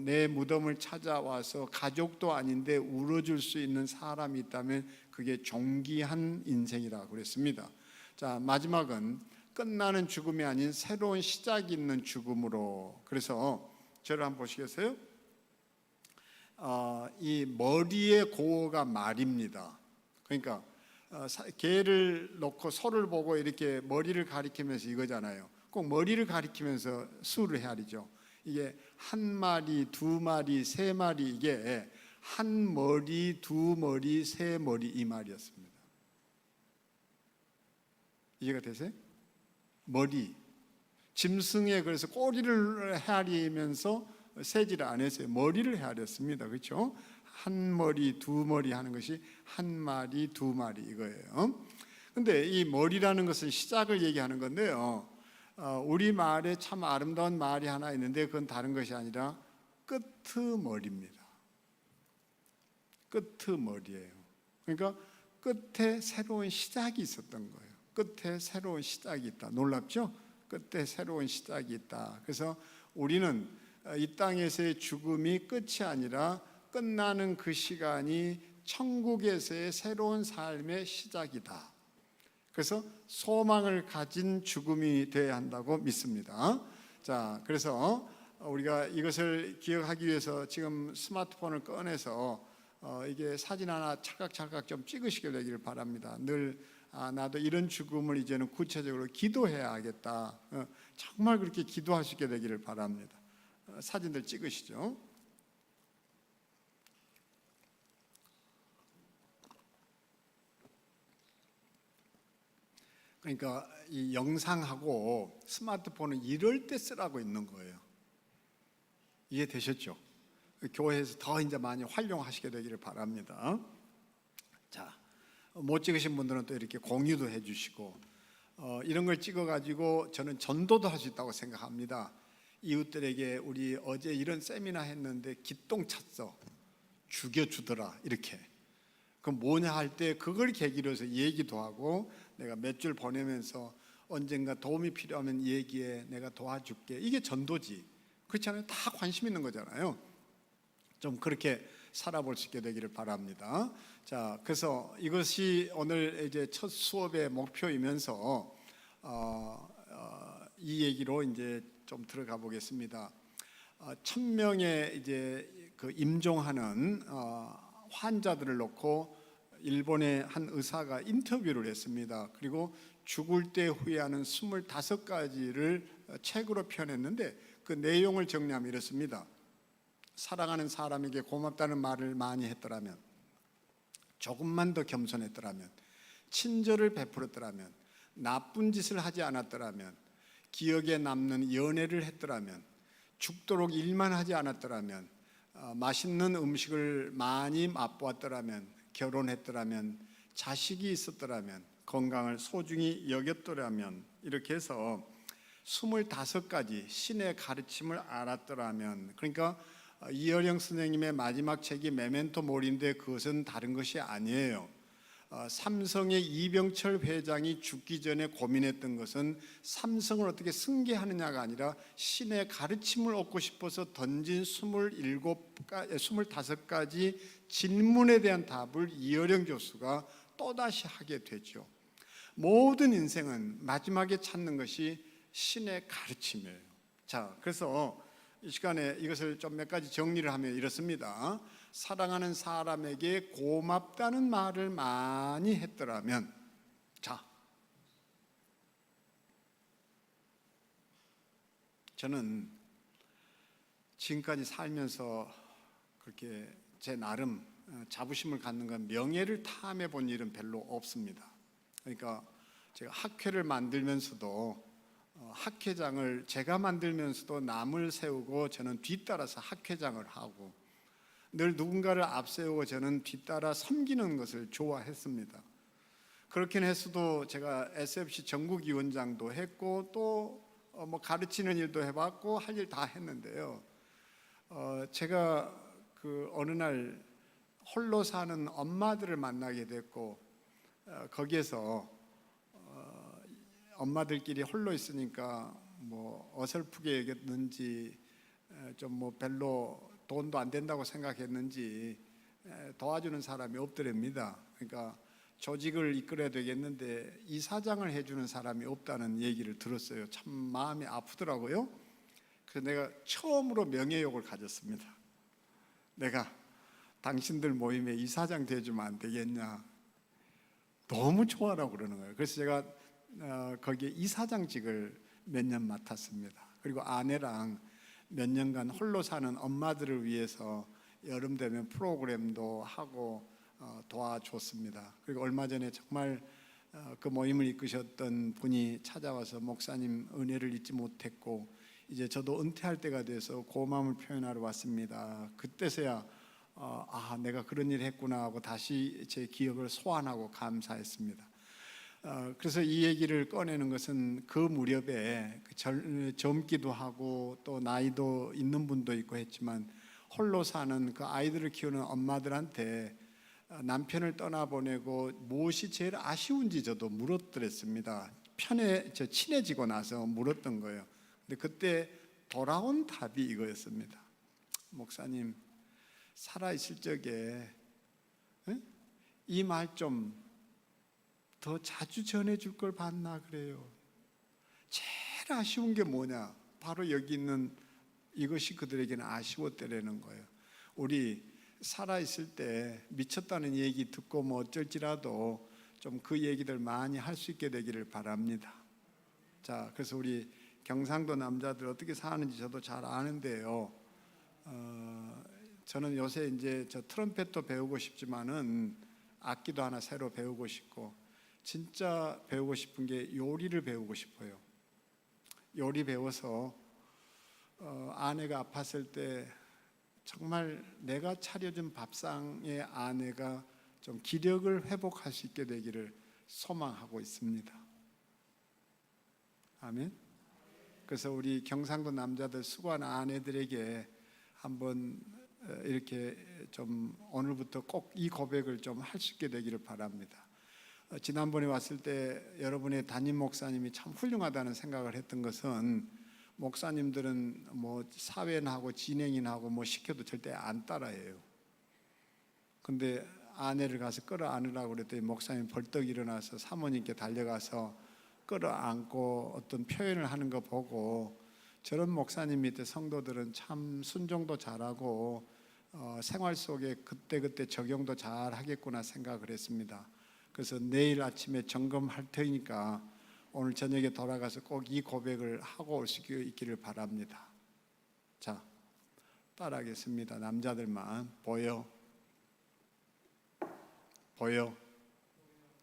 내 무덤을 찾아와서 가족도 아닌데 울어줄 수 있는 사람이 있다면 그게 존귀한 인생이라고 그랬습니다. 자, 마지막은 끝나는 죽음이 아닌 새로운 시작이 있는 죽음으로. 그래서 저를 한번 보시겠어요? 이 머리의 고어가 말입니다. 그러니까 개를 놓고 소를 보고 이렇게 머리를 가리키면서 이거잖아요. 꼭 머리를 가리키면서 수를 헤아리죠. 이게 한 마리, 두 마리, 세 마리, 이게 한 머리, 두 머리, 세 머리 이 말이었습니다. 이해가 되세요? 머리. 짐승의 그래서 꼬리를 헤아리면서 세지를 안 했어요. 머리를 헤아렸습니다. 그렇죠? 한 머리, 두 머리 하는 것이 한 마리, 두 마리 이거예요. 근데 이 머리라는 것은 시작을 얘기하는 건데요. 우리 말에 참 아름다운 말이 하나 있는데 그건 다른 것이 아니라 끄트머리입니다. 끄트머리예요. 그러니까 끝에 새로운 시작이 있었던 거예요. 끝에 새로운 시작이 있다. 놀랍죠? 끝에 새로운 시작이 있다. 그래서 우리는 이 땅에서의 죽음이 끝이 아니라 끝나는 그 시간이 천국에서의 새로운 삶의 시작이다. 그래서 소망을 가진 죽음이 되어야 한다고 믿습니다. 자, 그래서 우리가 이것을 기억하기 위해서 지금 스마트폰을 꺼내서 이게 사진 하나 찰칵찰칵 좀 찍으시게 되기를 바랍니다. 늘 나도 이런 죽음을 이제는 구체적으로 기도해야 하겠다. 정말 그렇게 기도하시게 되기를 바랍니다. 사진들 찍으시죠. 그러니까 이 영상하고 스마트폰은 이럴 때 쓰라고 있는 거예요. 이해되셨죠? 교회에서 더 이제 많이 활용하시게 되기를 바랍니다. 자, 못 찍으신 분들은 또 이렇게 공유도 해주시고 이런 걸 찍어가지고 저는 전도도 할 수 있다고 생각합니다. 이웃들에게 우리 어제 이런 세미나 했는데 기똥 찼어, 죽여주더라 이렇게. 그 뭐냐 할 때 그걸 계기로 해서 얘기도 하고 내가 몇 줄 보내면서 언젠가 도움이 필요하면 얘기해, 내가 도와줄게. 이게 전도지. 그렇지 않아요? 다 관심 있는 거잖아요. 좀 그렇게 살아볼 수 있게 되기를 바랍니다. 자, 그래서 이것이 오늘 이제 첫 수업의 목표이면서 이 얘기로 이제 좀 들어가 보겠습니다. 1000명의 이제 그 임종하는 환자들을 놓고 일본의 한 의사가 인터뷰를 했습니다. 그리고 죽을 때 후회하는 25가지를 책으로 표현했는데 그 내용을 정리하면 이렇습니다. 사랑하는 사람에게 고맙다는 말을 많이 했더라면, 조금만 더 겸손했더라면, 친절을 베풀었더라면, 나쁜 짓을 하지 않았더라면, 기억에 남는 연애를 했더라면, 죽도록 일만 하지 않았더라면, 맛있는 음식을 많이 맛보았더라면, 결혼했더라면, 자식이 있었더라면, 건강을 소중히 여겼더라면, 이렇게 해서 25가지 신의 가르침을 알았더라면, 그러니까 이어령 선생님의 마지막 책이 메멘토 모리인데 그것은 다른 것이 아니에요. 삼성의 이병철 회장이 죽기 전에 고민했던 것은 삼성을 어떻게 승계하느냐가 아니라 신의 가르침을 얻고 싶어서 던진 25가지 질문에 대한 답을 이어령 교수가 또다시 하게 되죠. 모든 인생은 마지막에 찾는 것이 신의 가르침이에요. 자, 그래서 이 시간에 이것을 좀 몇 가지 정리를 하면 이렇습니다. 사랑하는 사람에게 고맙다는 말을 많이 했더라면, 자, 저는 지금까지 살면서 그렇게 제 나름 자부심을 갖는 건 명예를 탐해 본 일은 별로 없습니다. 그러니까 제가 학회를 만들면서도 학회장을 제가 만들면서도 남을 세우고 저는 뒤따라서 학회장을 하고, 늘 누군가를 앞세우고 저는 뒤따라 섬기는 것을 좋아했습니다. 그렇긴 했어도 제가 SFC 전국위원장도 했고 또 뭐 가르치는 일도 해봤고 할 일 다 했는데요. 제가 그 어느 날 홀로 사는 엄마들을 만나게 됐고, 거기에서 엄마들끼리 홀로 있으니까 뭐 어설프게 여겼는지 좀 뭐 별로 돈도 안 된다고 생각했는지 도와주는 사람이 없더랍니다. 그러니까 조직을 이끌어야 되겠는데 이사장을 해주는 사람이 없다는 얘기를 들었어요. 참 마음이 아프더라고요. 그래서 내가 처음으로 명예욕을 가졌습니다. 내가 당신들 모임에 이사장 돼주면 안 되겠냐. 너무 좋아라고 그러는 거예요. 그래서 제가 거기에 이사장직을 몇 년 맡았습니다. 그리고 아내랑 몇 년간 홀로 사는 엄마들을 위해서 여름 되면 프로그램도 하고 도와줬습니다. 그리고 얼마 전에 정말 그 모임을 이끄셨던 분이 찾아와서 목사님 은혜를 잊지 못했고 이제 저도 은퇴할 때가 돼서 고마움을 표현하러 왔습니다. 그때서야 내가 그런 일을 했구나 하고 다시 제 기억을 소환하고 감사했습니다. 그래서 이 얘기를 꺼내는 것은 그 무렵에 젊기도 하고 또 나이도 있는 분도 있고 했지만 홀로 사는 그 아이들을 키우는 엄마들한테 남편을 떠나보내고 무엇이 제일 아쉬운지 저도 물었더랬습니다. 친해지고 나서 물었던 거예요. 근데 그때 돌아온 답이 이거였습니다. 목사님, 살아있을 적에 이 말 좀 더 자주 전해줄 걸 봤나 그래요. 제일 아쉬운 게 뭐냐? 바로 여기 있는 이것이 그들에게는 아쉬웠다라는 거예요. 우리 살아있을 때 미쳤다는 얘기 듣고 뭐 어쩔지라도 좀 그 얘기들 많이 할 수 있게 되기를 바랍니다. 자, 그래서 우리 경상도 남자들 어떻게 사는지 저도 잘 아는데요. 저는 요새 이제 저 트럼펫도 배우고 싶지만은 악기도 하나 새로 배우고 싶고 진짜 배우고 싶은 게 요리를 배우고 싶어요. 요리 배워서 아내가 아팠을 때 정말 내가 차려준 밥상의 아내가 좀 기력을 회복할 수 있게 되기를 소망하고 있습니다. 아멘. 그래서 우리 경상도 남자들 수고하는 아내들에게 한번 이렇게 좀 오늘부터 꼭 이 고백을 좀 할 수 있게 되기를 바랍니다. 지난번에 왔을 때 여러분의 담임 목사님이 참 훌륭하다는 생각을 했던 것은 목사님들은 뭐 사회나 하고 진행이나 하고 뭐 시켜도 절대 안 따라해요. 근데 아내를 가서 끌어안으라고 그랬더니 목사님 벌떡 일어나서 사모님께 달려가서 끌어안고 어떤 표현을 하는 거 보고 저런 목사님 밑에 성도들은 참 순종도 잘하고 생활 속에 그때그때 적용도 잘 하겠구나 생각을 했습니다. 그래서 내일 아침에 점검할 테니까 오늘 저녁에 돌아가서 꼭 이 고백을 하고 올 수 있기를 바랍니다. 자, 따라하겠습니다. 남자들만. 보여. 보여.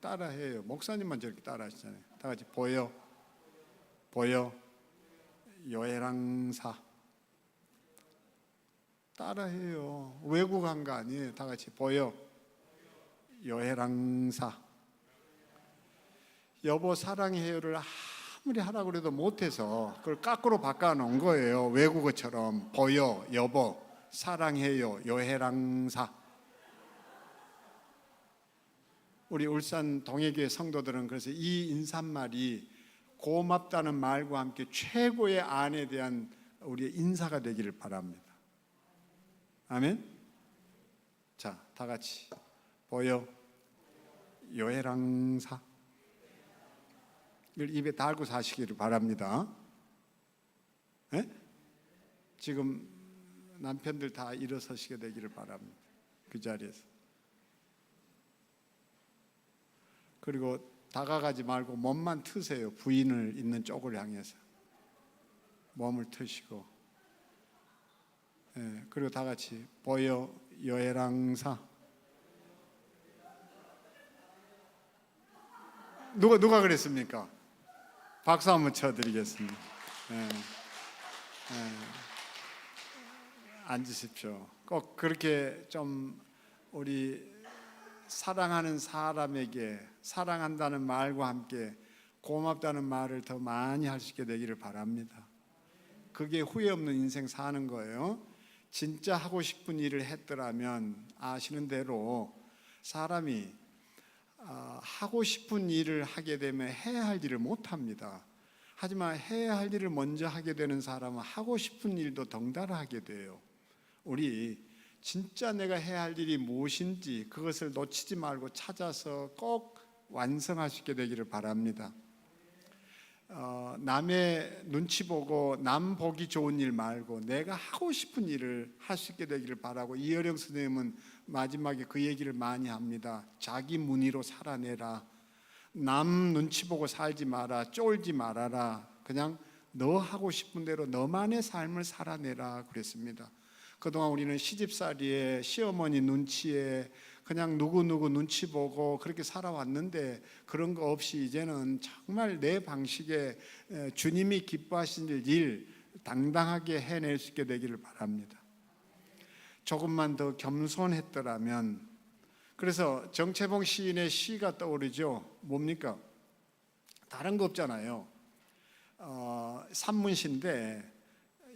따라해요. 목사님만 저렇게 따라하시잖아요. 다 같이 보여. 보여. 요해랑사. 따라해요. 외국 한 거 아니에요. 다 같이 보여. 요해랑사. 여보 사랑해요를 아무리 하라고 해도 못해서 그걸 거꾸로 바꿔 놓은 거예요. 외국어처럼. 보여, 여보, 사랑해요, 요해랑사. 우리 울산 동해교회 성도들은 그래서 이 인사말이 고맙다는 말과 함께 최고의 안에 대한 우리의 인사가 되기를 바랍니다. 아멘. 자, 다 같이 보여, 요해랑사. 이걸 입에 달고 사시기를 바랍니다. 네? 지금 남편들 다 일어서시게 되기를 바랍니다. 그 자리에서. 그리고 다가가지 말고 몸만 트세요. 부인을 있는 쪽을 향해서 몸을 트시고, 예, 그리고 다 같이 보여 요해랑사. 누가 그랬습니까? 박수 한번 쳐드리겠습니다. 예, 예. 앉으십시오. 꼭 그렇게 좀 우리 사랑하는 사람에게 사랑한다는 말과 함께 고맙다는 말을 더 많이 할 수 있게 되기를 바랍니다. 그게 후회 없는 인생 사는 거예요. 진짜 하고 싶은 일을 했더라면 아시는 대로 사람이 하고 싶은 일을 하게 되면 해야 할 일을 못 합니다. 하지만 해야 할 일을 먼저 하게 되는 사람은 하고 싶은 일도 덩달아 하게 돼요. 우리 진짜 내가 해야 할 일이 무엇인지 그것을 놓치지 말고 찾아서 꼭 완성할 수 있게 되기를 바랍니다. 남의 눈치 보고 남 보기 좋은 일 말고 내가 하고 싶은 일을 할 수 있게 되기를 바라고, 이어령 선생님은 마지막에 그 얘기를 많이 합니다. 자기 문의로 살아내라. 남 눈치 보고 살지 마라. 쫄지 말아라. 그냥 너 하고 싶은 대로 너만의 삶을 살아내라 그랬습니다. 그동안 우리는 시집살이에 시어머니 눈치에 그냥 누구누구 눈치 보고 그렇게 살아왔는데 그런 거 없이 이제는 정말 내 방식에 주님이 기뻐하시는 일 당당하게 해낼 수 있게 되기를 바랍니다. 조금만 더 겸손했더라면. 그래서 정채봉 시인의 시가 떠오르죠. 뭡니까? 다른 거 없잖아요. 산문시인데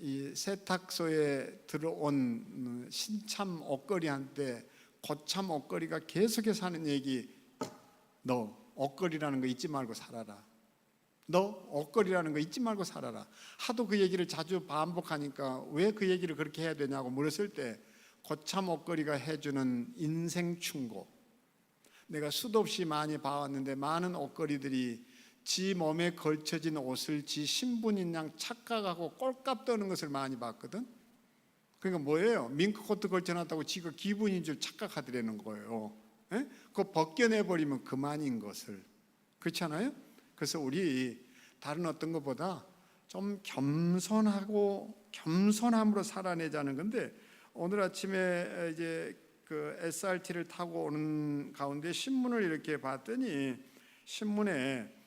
이 세탁소에 들어온 신참 옷걸이한테 고참 옷걸이가 계속해서 하는 얘기, 너 옷걸이라는 거 잊지 말고 살아라. 너 옷걸이라는 거 잊지 말고 살아라. 하도 그 얘기를 자주 반복하니까 왜 그 얘기를 그렇게 해야 되냐고 물었을 때 고참 옷걸이가 해주는 인생 충고. 내가 수도 없이 많이 봐왔는데 많은 옷걸이들이 지 몸에 걸쳐진 옷을 지 신분인 양 착각하고 꼴값 떠는 것을 많이 봤거든. 그러니까 뭐예요? 밍크코트 걸쳐놨다고 지가 기분인 줄 착각하더라는 거예요. 예? 그거 벗겨내버리면 그만인 것을. 그렇잖아요? 그래서 우리 다른 어떤 것보다 좀 겸손하고 겸손함으로 살아내자는 건데, 오늘 아침에 이제 그 SRT를 타고 오는 가운데 신문을 이렇게 봤더니 신문에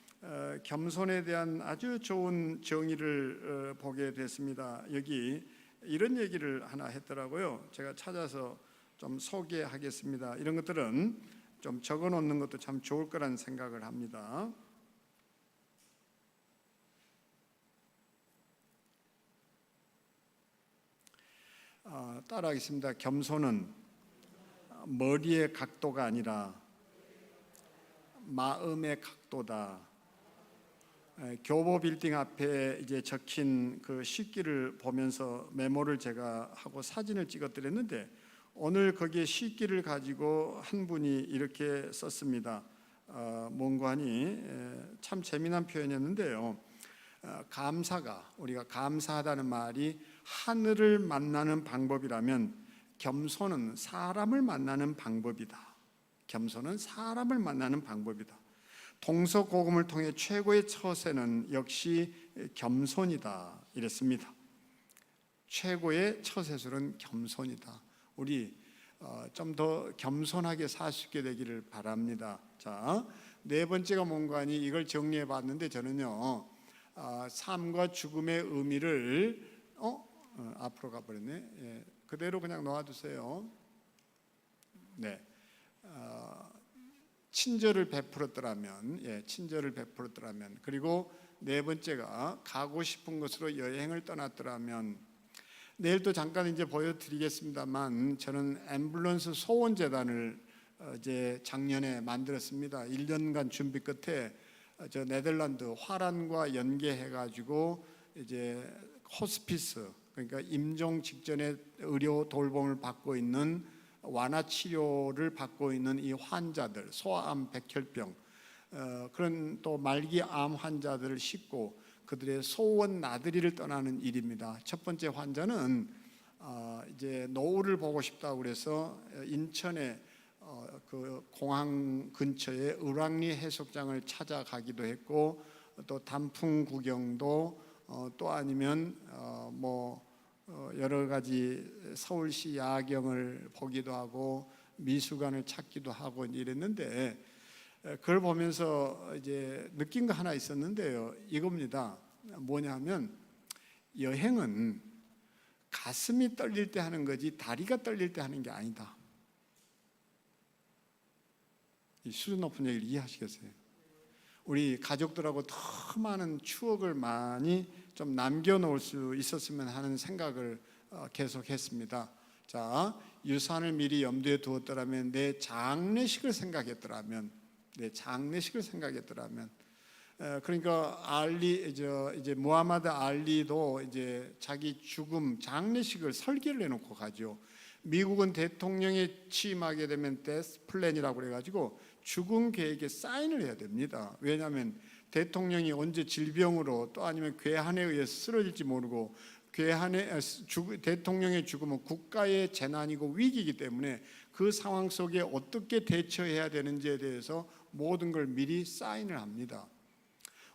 겸손에 대한 아주 좋은 정의를 보게 됐습니다. 여기 이런 얘기를 하나 했더라고요. 제가 찾아서 좀 소개하겠습니다. 이런 것들은 좀 적어 놓는 것도 참 좋을 거란 생각을 합니다. 따라하겠습니다. 겸손은 머리의 각도가 아니라 마음의 각도다. 교보 빌딩 앞에 이제 적힌 그 시기를 보면서 메모를 제가 하고 사진을 찍어드렸는데 오늘 거기에 시기를 가지고 한 분이 이렇게 썼습니다. 뭔가 하니 참 재미난 표현이었는데요. 감사가, 우리가 감사하다는 말이 하늘을 만나는 방법이라면 겸손은 사람을 만나는 방법이다. 겸손은 사람을 만나는 방법이다. 동서고금을 통해 최고의 처세는 역시 겸손이다 이랬습니다. 최고의 처세술은 겸손이다. 우리 좀 더 겸손하게 살 수 있게 되기를 바랍니다. 자, 네 번째가 뭔가 하니 이걸 정리해 봤는데 저는요, 삶과 죽음의 의미를 앞으로 가버렸네. 예, 그대로 그냥 놓아두세요. 네, 친절을 베풀었더라면, 친절을 베풀었더라면, 그리고 네 번째가 가고 싶은 곳으로 여행을 떠났더라면, 내일도 잠깐 이제 보여드리겠습니다만, 저는 앰뷸런스 소원재단을 이제 작년에 만들었습니다. 1년간 준비 끝에 저 네덜란드 화란과 연계해가지고 이제 호스피스, 그러니까 임종 직전에 의료 돌봄을 받고 있는 완화 치료를 받고 있는 이 환자들, 소아암, 백혈병, 그런 또 말기 암 환자들을 싣고 그들의 소원 나들이를 떠나는 일입니다. 첫 번째 환자는 이제 노을을 보고 싶다고 그래서 인천에 그 공항 근처에 을왕리 해수욕장을 찾아가기도 했고 또 단풍 구경도 또 아니면 여러 가지 서울시 야경을 보기도 하고 미술관을 찾기도 하고 이랬는데 그걸 보면서 이제 느낀 거 하나 있었는데요. 이겁니다. 뭐냐면 여행은 가슴이 떨릴 때 하는 거지 다리가 떨릴 때 하는 게 아니다. 이 수준 높은 얘기를 이해하시겠어요? 우리 가족들하고 더 많은 추억을 많이 좀 남겨놓을 수 있었으면 하는 생각을 계속했습니다. 자, 유산을 미리 염두에 두었더라면, 내 장례식을 생각했더라면, 그러니까 이제 무하마드 알리도 이제 자기 죽음 장례식을 설계를 해놓고 가죠. 미국은 대통령이 취임하게 되면 데스 플랜이라고 그래가지고 죽음 계획에 사인을 해야 됩니다. 왜냐하면 대통령이 언제 질병으로 또 아니면 괴한에 의해서 쓰러질지 모르고 대통령의 죽음은 국가의 재난이고 위기이기 때문에 그 상황 속에 어떻게 대처해야 되는지에 대해서 모든 걸 미리 사인을 합니다.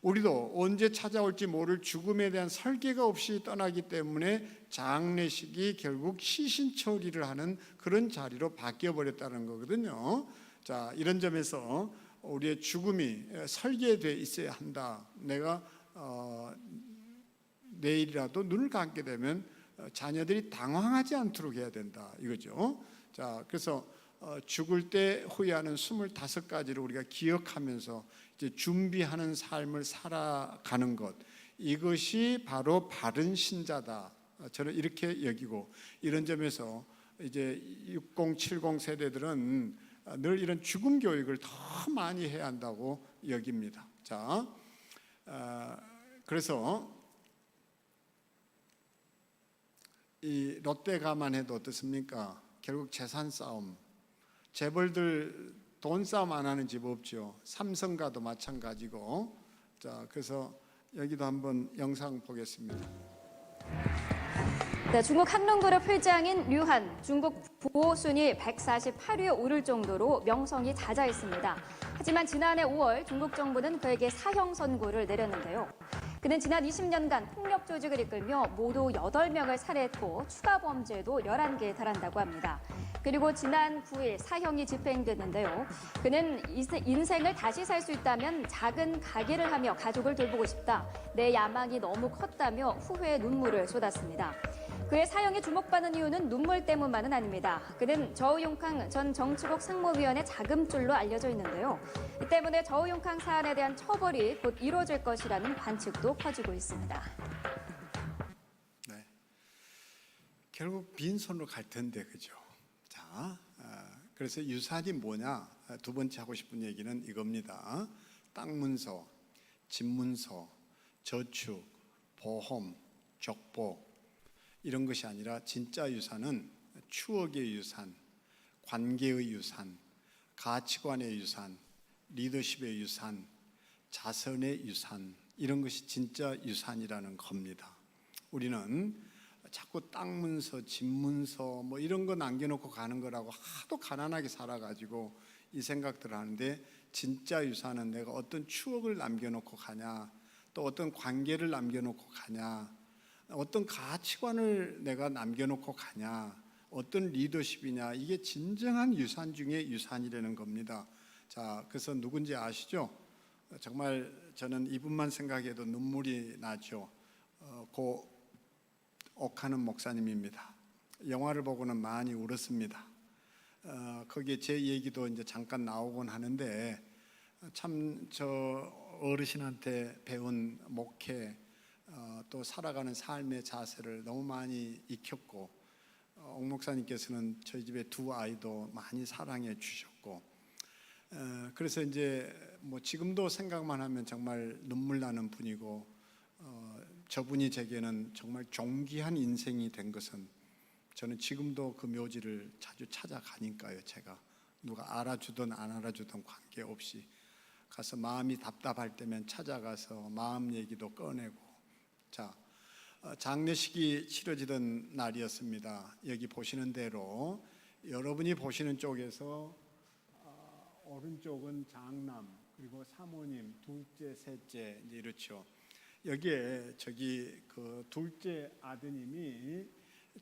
우리도 언제 찾아올지 모를 죽음에 대한 설계가 없이 떠나기 때문에 장례식이 결국 시신 처리를 하는 그런 자리로 바뀌어버렸다는 거거든요. 자, 이런 점에서 우리의 죽음이 설계되어 있어야 한다. 내가 내일이라도 눈을 감게 되면 자녀들이 당황하지 않도록 해야 된다 이거죠. 자, 그래서 죽을 때 후회하는 25가지를 우리가 기억하면서 이제 준비하는 삶을 살아가는 것, 이것이 바로 바른 신자다. 저는 이렇게 여기고, 이런 점에서 이제 60, 70 세대들은 늘 이런 죽음 교육을 더 많이 해야 한다고 여깁니다. 자, 그래서 이 롯데가만 해도 어떻습니까? 결국 재산 싸움, 재벌들 돈 싸움 안 하는 집 없죠. 삼성가도 마찬가지고. 자, 그래서 여기도 한번 영상 보겠습니다. 네, 중국 한롱그룹 회장인 류한, 중국 부호 순위 148위에 오를 정도로 명성이 자자했습니다. 하지만 지난해 5월 중국 정부는 그에게 사형 선고를 내렸는데요. 그는 지난 20년간 폭력 조직을 이끌며 모두 8명을 살해했고 추가 범죄도 11개에 달한다고 합니다. 그리고 지난 9일 사형이 집행됐는데요. 그는 인생을 다시 살 수 있다면 작은 가게를 하며 가족을 돌보고 싶다. 내 야망이 너무 컸다며 후회의 눈물을 쏟았습니다. 그의 사형이 주목받는 이유는 눈물 때문만은 아닙니다. 그는 저우융캉 전 정치국 상무위원의 자금줄로 알려져 있는데요. 이 때문에 저우융캉 사안에 대한 처벌이 곧 이루어질 것이라는 관측도 퍼지고 있습니다. 네. 결국 빈손으로 갈 텐데, 그죠? 자, 그래서 유산이 뭐냐? 두 번째 하고 싶은 얘기는 이겁니다. 땅 문서, 집 문서, 저축, 보험, 족보 이런 것이 아니라 진짜 유산은 추억의 유산, 관계의 유산, 가치관의 유산, 리더십의 유산, 자선의 유산 이런 것이 진짜 유산이라는 겁니다. 우리는 자꾸 땅 문서, 집 문서 뭐 이런 거 남겨놓고 가는 거라고 하도 가난하게 살아가지고 이 생각들을 하는데 진짜 유산은 내가 어떤 추억을 남겨놓고 가냐, 또 어떤 관계를 남겨놓고 가냐, 어떤 가치관을 내가 남겨놓고 가냐, 어떤 리더십이냐, 이게 진정한 유산 중에 유산이라는 겁니다. 자, 그래서 누군지 아시죠? 정말 저는 이분만 생각해도 눈물이 나죠. 고 옥하는 목사님입니다. 영화를 보고는 많이 울었습니다. 거기에 제 얘기도 이제 잠깐 나오곤 하는데 참 저 어르신한테 배운 목회 또 살아가는 삶의 자세를 너무 많이 익혔고 옥 목사님께서는 저희 집에 두 아이도 많이 사랑해 주셨고 그래서 이제 뭐 지금도 생각만 하면 정말 눈물 나는 분이고 저분이 제게는 정말 존귀한 인생이 된 것은 저는 지금도 그 묘지를 자주 찾아가니까요. 제가 누가 알아주든 안 알아주든 관계없이 가서 마음이 답답할 때면 찾아가서 마음 얘기도 꺼내고. 자, 장례식이 치러지던 날이었습니다. 여기 보시는 대로 여러분이 보시는 쪽에서 오른쪽은 장남 그리고 사모님 둘째 셋째 이제 이렇죠. 여기에 저기 그 둘째 아드님이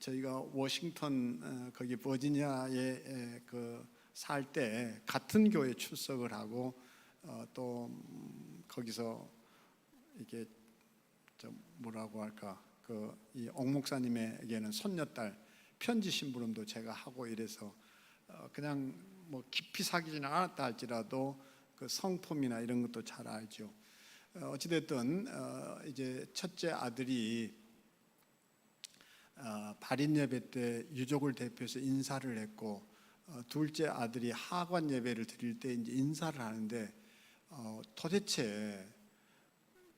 저희가 워싱턴 거기 버지니아에 그 살 때 같은 교회 출석을 하고 또 거기서 이게 저 뭐라고 할까 그 이 옥 목사님에게는 손녀딸 편지 심부름도 제가 하고 이래서 그냥 뭐 깊이 사귀지는 않았다 할지라도 그 성품이나 이런 것도 잘 알죠. 어찌됐든 이제 첫째 아들이 발인 예배 때 유족을 대표해서 인사를 했고 둘째 아들이 하관 예배를 드릴 때 이제 인사를 하는데 도대체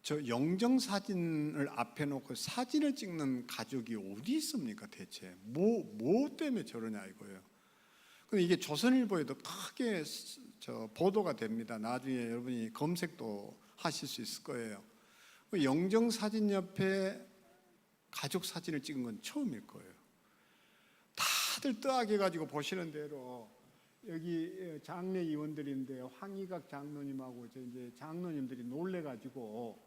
저 영정 사진을 앞에 놓고 사진을 찍는 가족이 어디 있습니까? 대체 뭐 때문에 저러냐 이거예요. 근데 이게 조선일보에도 크게 저 보도가 됩니다. 나중에 여러분이 검색도 하실 수 있을 거예요. 영정 사진 옆에 가족 사진을 찍은 건 처음일 거예요. 다들 뜨악해 가지고 보시는 대로 여기 장례 의원들인데 황희각 장로님하고 이제 장로님들이 놀래 가지고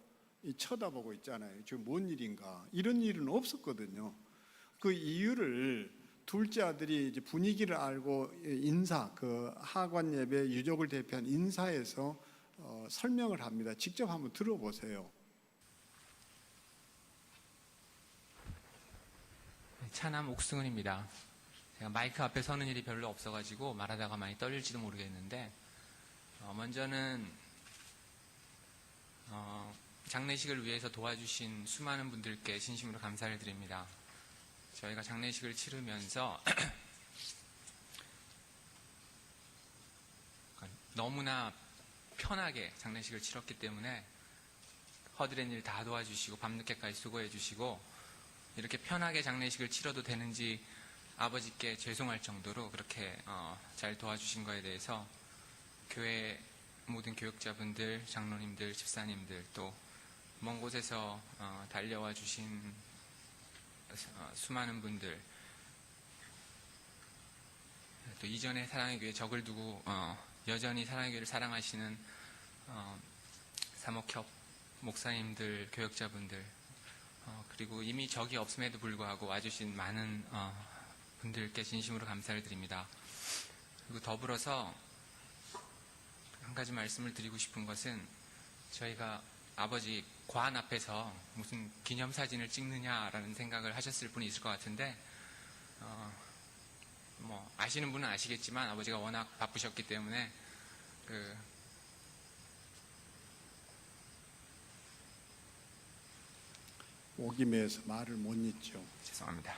쳐다보고 있잖아요. 지금 뭔 일인가? 이런 일은 없었거든요. 그 이유를 둘째 아들이 이제 분위기를 알고 인사 그 하관 예배 유족을 대표한 인사에서 설명을 합니다. 직접 한번 들어보세요. 차남 옥승은입니다. 제가 마이크 앞에 서는 일이 별로 없어가지고 말하다가 많이 떨릴지도 모르겠는데 먼저는 장례식을 위해서 도와주신 수많은 분들께 진심으로 감사를 드립니다. 저희가 장례식을 치르면서 너무나 편하게 장례식을 치렀기 때문에 허드렛 일 다 도와주시고 밤늦게까지 수고해 주시고 이렇게 편하게 장례식을 치러도 되는지 아버지께 죄송할 정도로 그렇게 잘 도와주신 거에 대해서 교회 모든 교육자분들, 장로님들, 집사님들 또 먼 곳에서 달려와 주신 수많은 분들 또 이전에 사랑의 교회 적을 두고 여전히 사랑의 교회를 사랑하시는 사목협 목사님들, 교역자분들 그리고 이미 적이 없음에도 불구하고 와주신 많은 분들께 진심으로 감사를 드립니다. 그리고 더불어서 한 가지 말씀을 드리고 싶은 것은 저희가 아버지 관 앞에서 무슨 기념사진을 찍느냐라는 생각을 하셨을 분이 있을 것 같은데 뭐 아시는 분은 아시겠지만 아버지가 워낙 바쁘셨기 때문에 오기 매해서 말을 못 잇죠. 죄송합니다.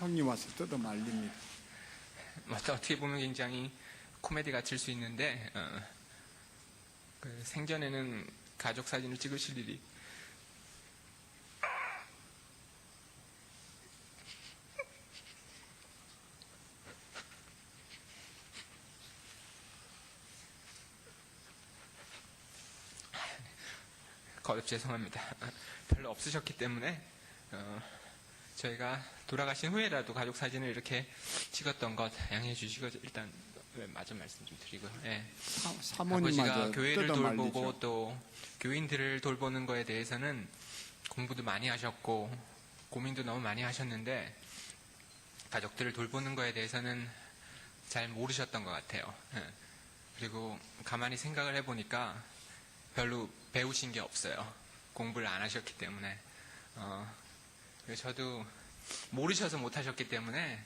형님 와서 뜯어 말립니다. 어떻게 보면 굉장히 코미디 같을 수 있는데 그 생전에는 가족 사진을 찍으실 일이 거듭 죄송합니다. 별로 없으셨기 때문에 저희가 돌아가신 후에라도 가족 사진을 이렇게 찍었던 것 양해해 주시고 일단 맞은 말씀 좀 드리고요. 예. 아버지가 사모님마저 교회를 뜯어 돌보고 말리죠. 또 교인들을 돌보는 거에 대해서는 공부도 많이 하셨고 고민도 너무 많이 하셨는데 가족들을 돌보는 거에 대해서는 잘 모르셨던 것 같아요. 예. 그리고 가만히 생각을 해보니까 별로 배우신 게 없어요. 공부를 안 하셨기 때문에. 그래서 저도 모르셔서 못 하셨기 때문에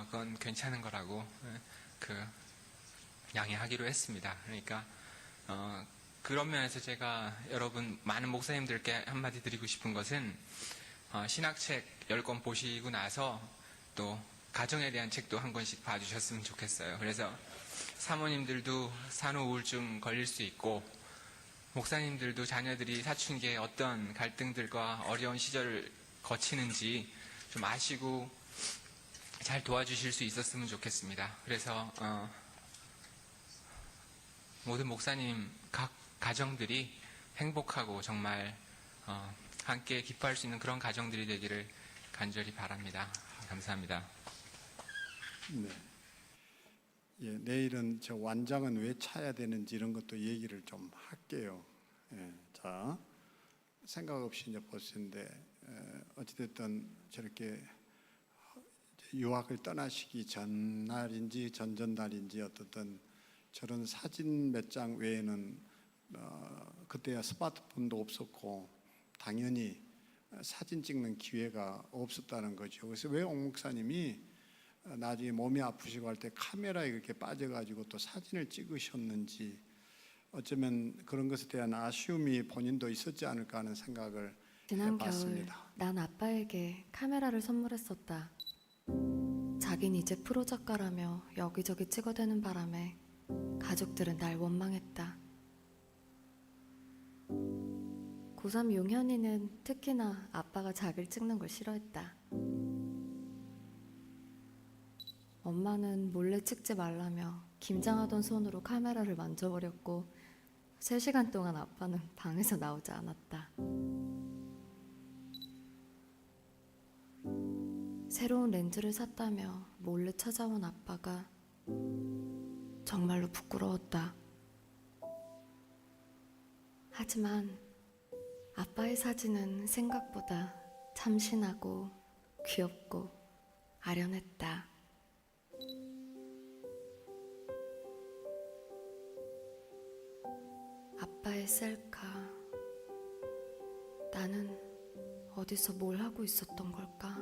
그건 괜찮은 거라고 양해하기로 했습니다. 그러니까 그런 면에서 제가 여러분 많은 목사님들께 한마디 드리고 싶은 것은 신학책 10권 보시고 나서 또 가정에 대한 책도 한 권씩 봐주셨으면 좋겠어요. 그래서 사모님들도 산후 우울증 걸릴 수 있고 목사님들도 자녀들이 사춘기에 어떤 갈등들과 어려운 시절을 거치는지 좀 아시고 잘 도와주실 수 있었으면 좋겠습니다. 그래서 모든 목사님 각 가정들이 행복하고 정말 함께 기뻐할 수 있는 그런 가정들이 되기를 간절히 바랍니다. 감사합니다. 네. 예, 내일은 저 완장은 왜 차야 되는지 이런 것도 얘기를 좀 할게요. 예, 자, 생각 없이 이제 보시는데 어찌됐든 저렇게 유학을 떠나시기 전날인지 전전날인지 어떻든 저런 사진 몇 장 외에는 그때야 스마트폰도 없었고 당연히 사진 찍는 기회가 없었다는 거죠. 그래서 왜 옥 목사님이 나중에 몸이 아프시고 할 때 카메라에 그렇게 빠져가지고 또 사진을 찍으셨는지 어쩌면 그런 것에 대한 아쉬움이 본인도 있었지 않을까 하는 생각을 지난 겨울 해봤습니다. 난 아빠에게 카메라를 선물했었다. 자긴 이제 프로 작가라며 여기저기 찍어대는 바람에 가족들은 날 원망했다. 고3 용현이는 특히나 아빠가 자기를 찍는 걸 싫어했다. 엄마는 몰래 찍지 말라며 김장하던 손으로 카메라를 만져버렸고 3시간 동안 아빠는 방에서 나오지 않았다. 새로운 렌즈를 샀다며 몰래 찾아온 아빠가 정말로 부끄러웠다. 하지만 아빠의 사진은 생각보다 참신하고 귀엽고 아련했다. 아빠의 셀카. 나는 어디서 뭘 하고 있었던 걸까?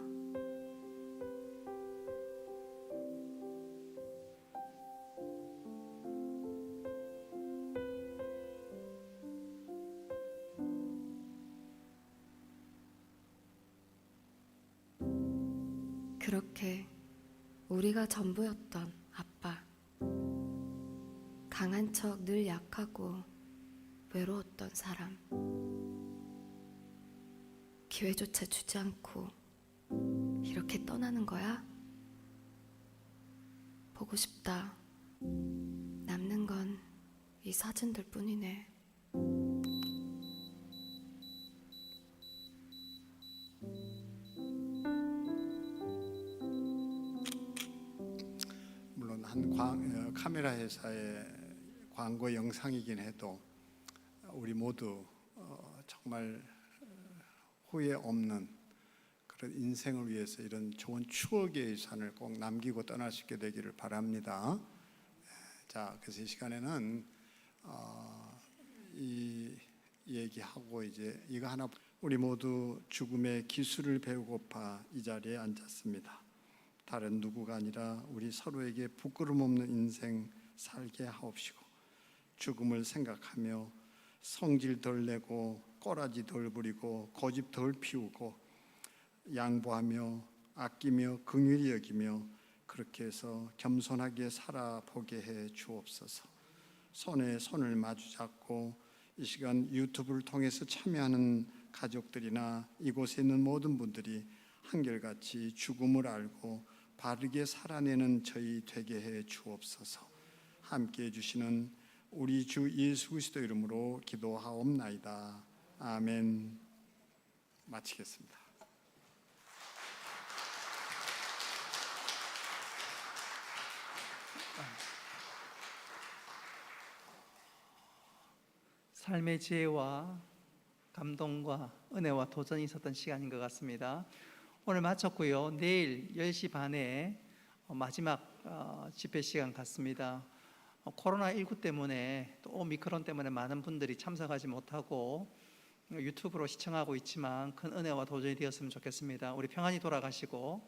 그렇게 우리가 전부였던 아빠. 강한 척 늘 약하고 외로웠던 사람. 기회조차 주지 않고 이렇게 떠나는 거야? 보고 싶다. 남는 건 이 사진들 뿐이네. 물론 한 카메라 회사의 광고 영상이긴 해도 우리 모두 정말 후회 없는 그런 인생을 위해서 이런 좋은 추억의 유산을 꼭 남기고 떠날 수 있게 되기를 바랍니다. 자, 그래서 이 시간에는 이 얘기하고 이제 이거 하나, 우리 모두 죽음의 기술을 배우고파 이 자리에 앉았습니다. 다른 누구가 아니라 우리 서로에게 부끄럼 없는 인생 살게 하옵시고 죽음을 생각하며 성질 덜 내고 꼬라지 덜 부리고 고집 덜 피우고 양보하며 아끼며 긍휼히 여기며 그렇게 해서 겸손하게 살아보게 해 주옵소서. 손에 손을 마주 잡고 이 시간 유튜브를 통해서 참여하는 가족들이나 이곳에 있는 모든 분들이 한결같이 죽음을 알고 바르게 살아내는 저희 되게 해 주옵소서. 함께 해주시는 우리 주 예수 그리스도 이름으로 기도하옵나이다. 아멘. 마치겠습니다. 삶의 지혜와 감동과 은혜와 도전이 있었던 시간인 것 같습니다. 오늘 마쳤고요. 내일 10시 반에 마지막 집회 시간 같습니다. 코로나19 때문에 또 오미크론 때문에 많은 분들이 참석하지 못하고 유튜브로 시청하고 있지만 큰 은혜와 도전이 되었으면 좋겠습니다. 우리 평안히 돌아가시고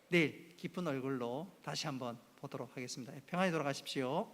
내일 기쁜 얼굴로 다시 한번 보도록 하겠습니다. 평안히 돌아가십시오.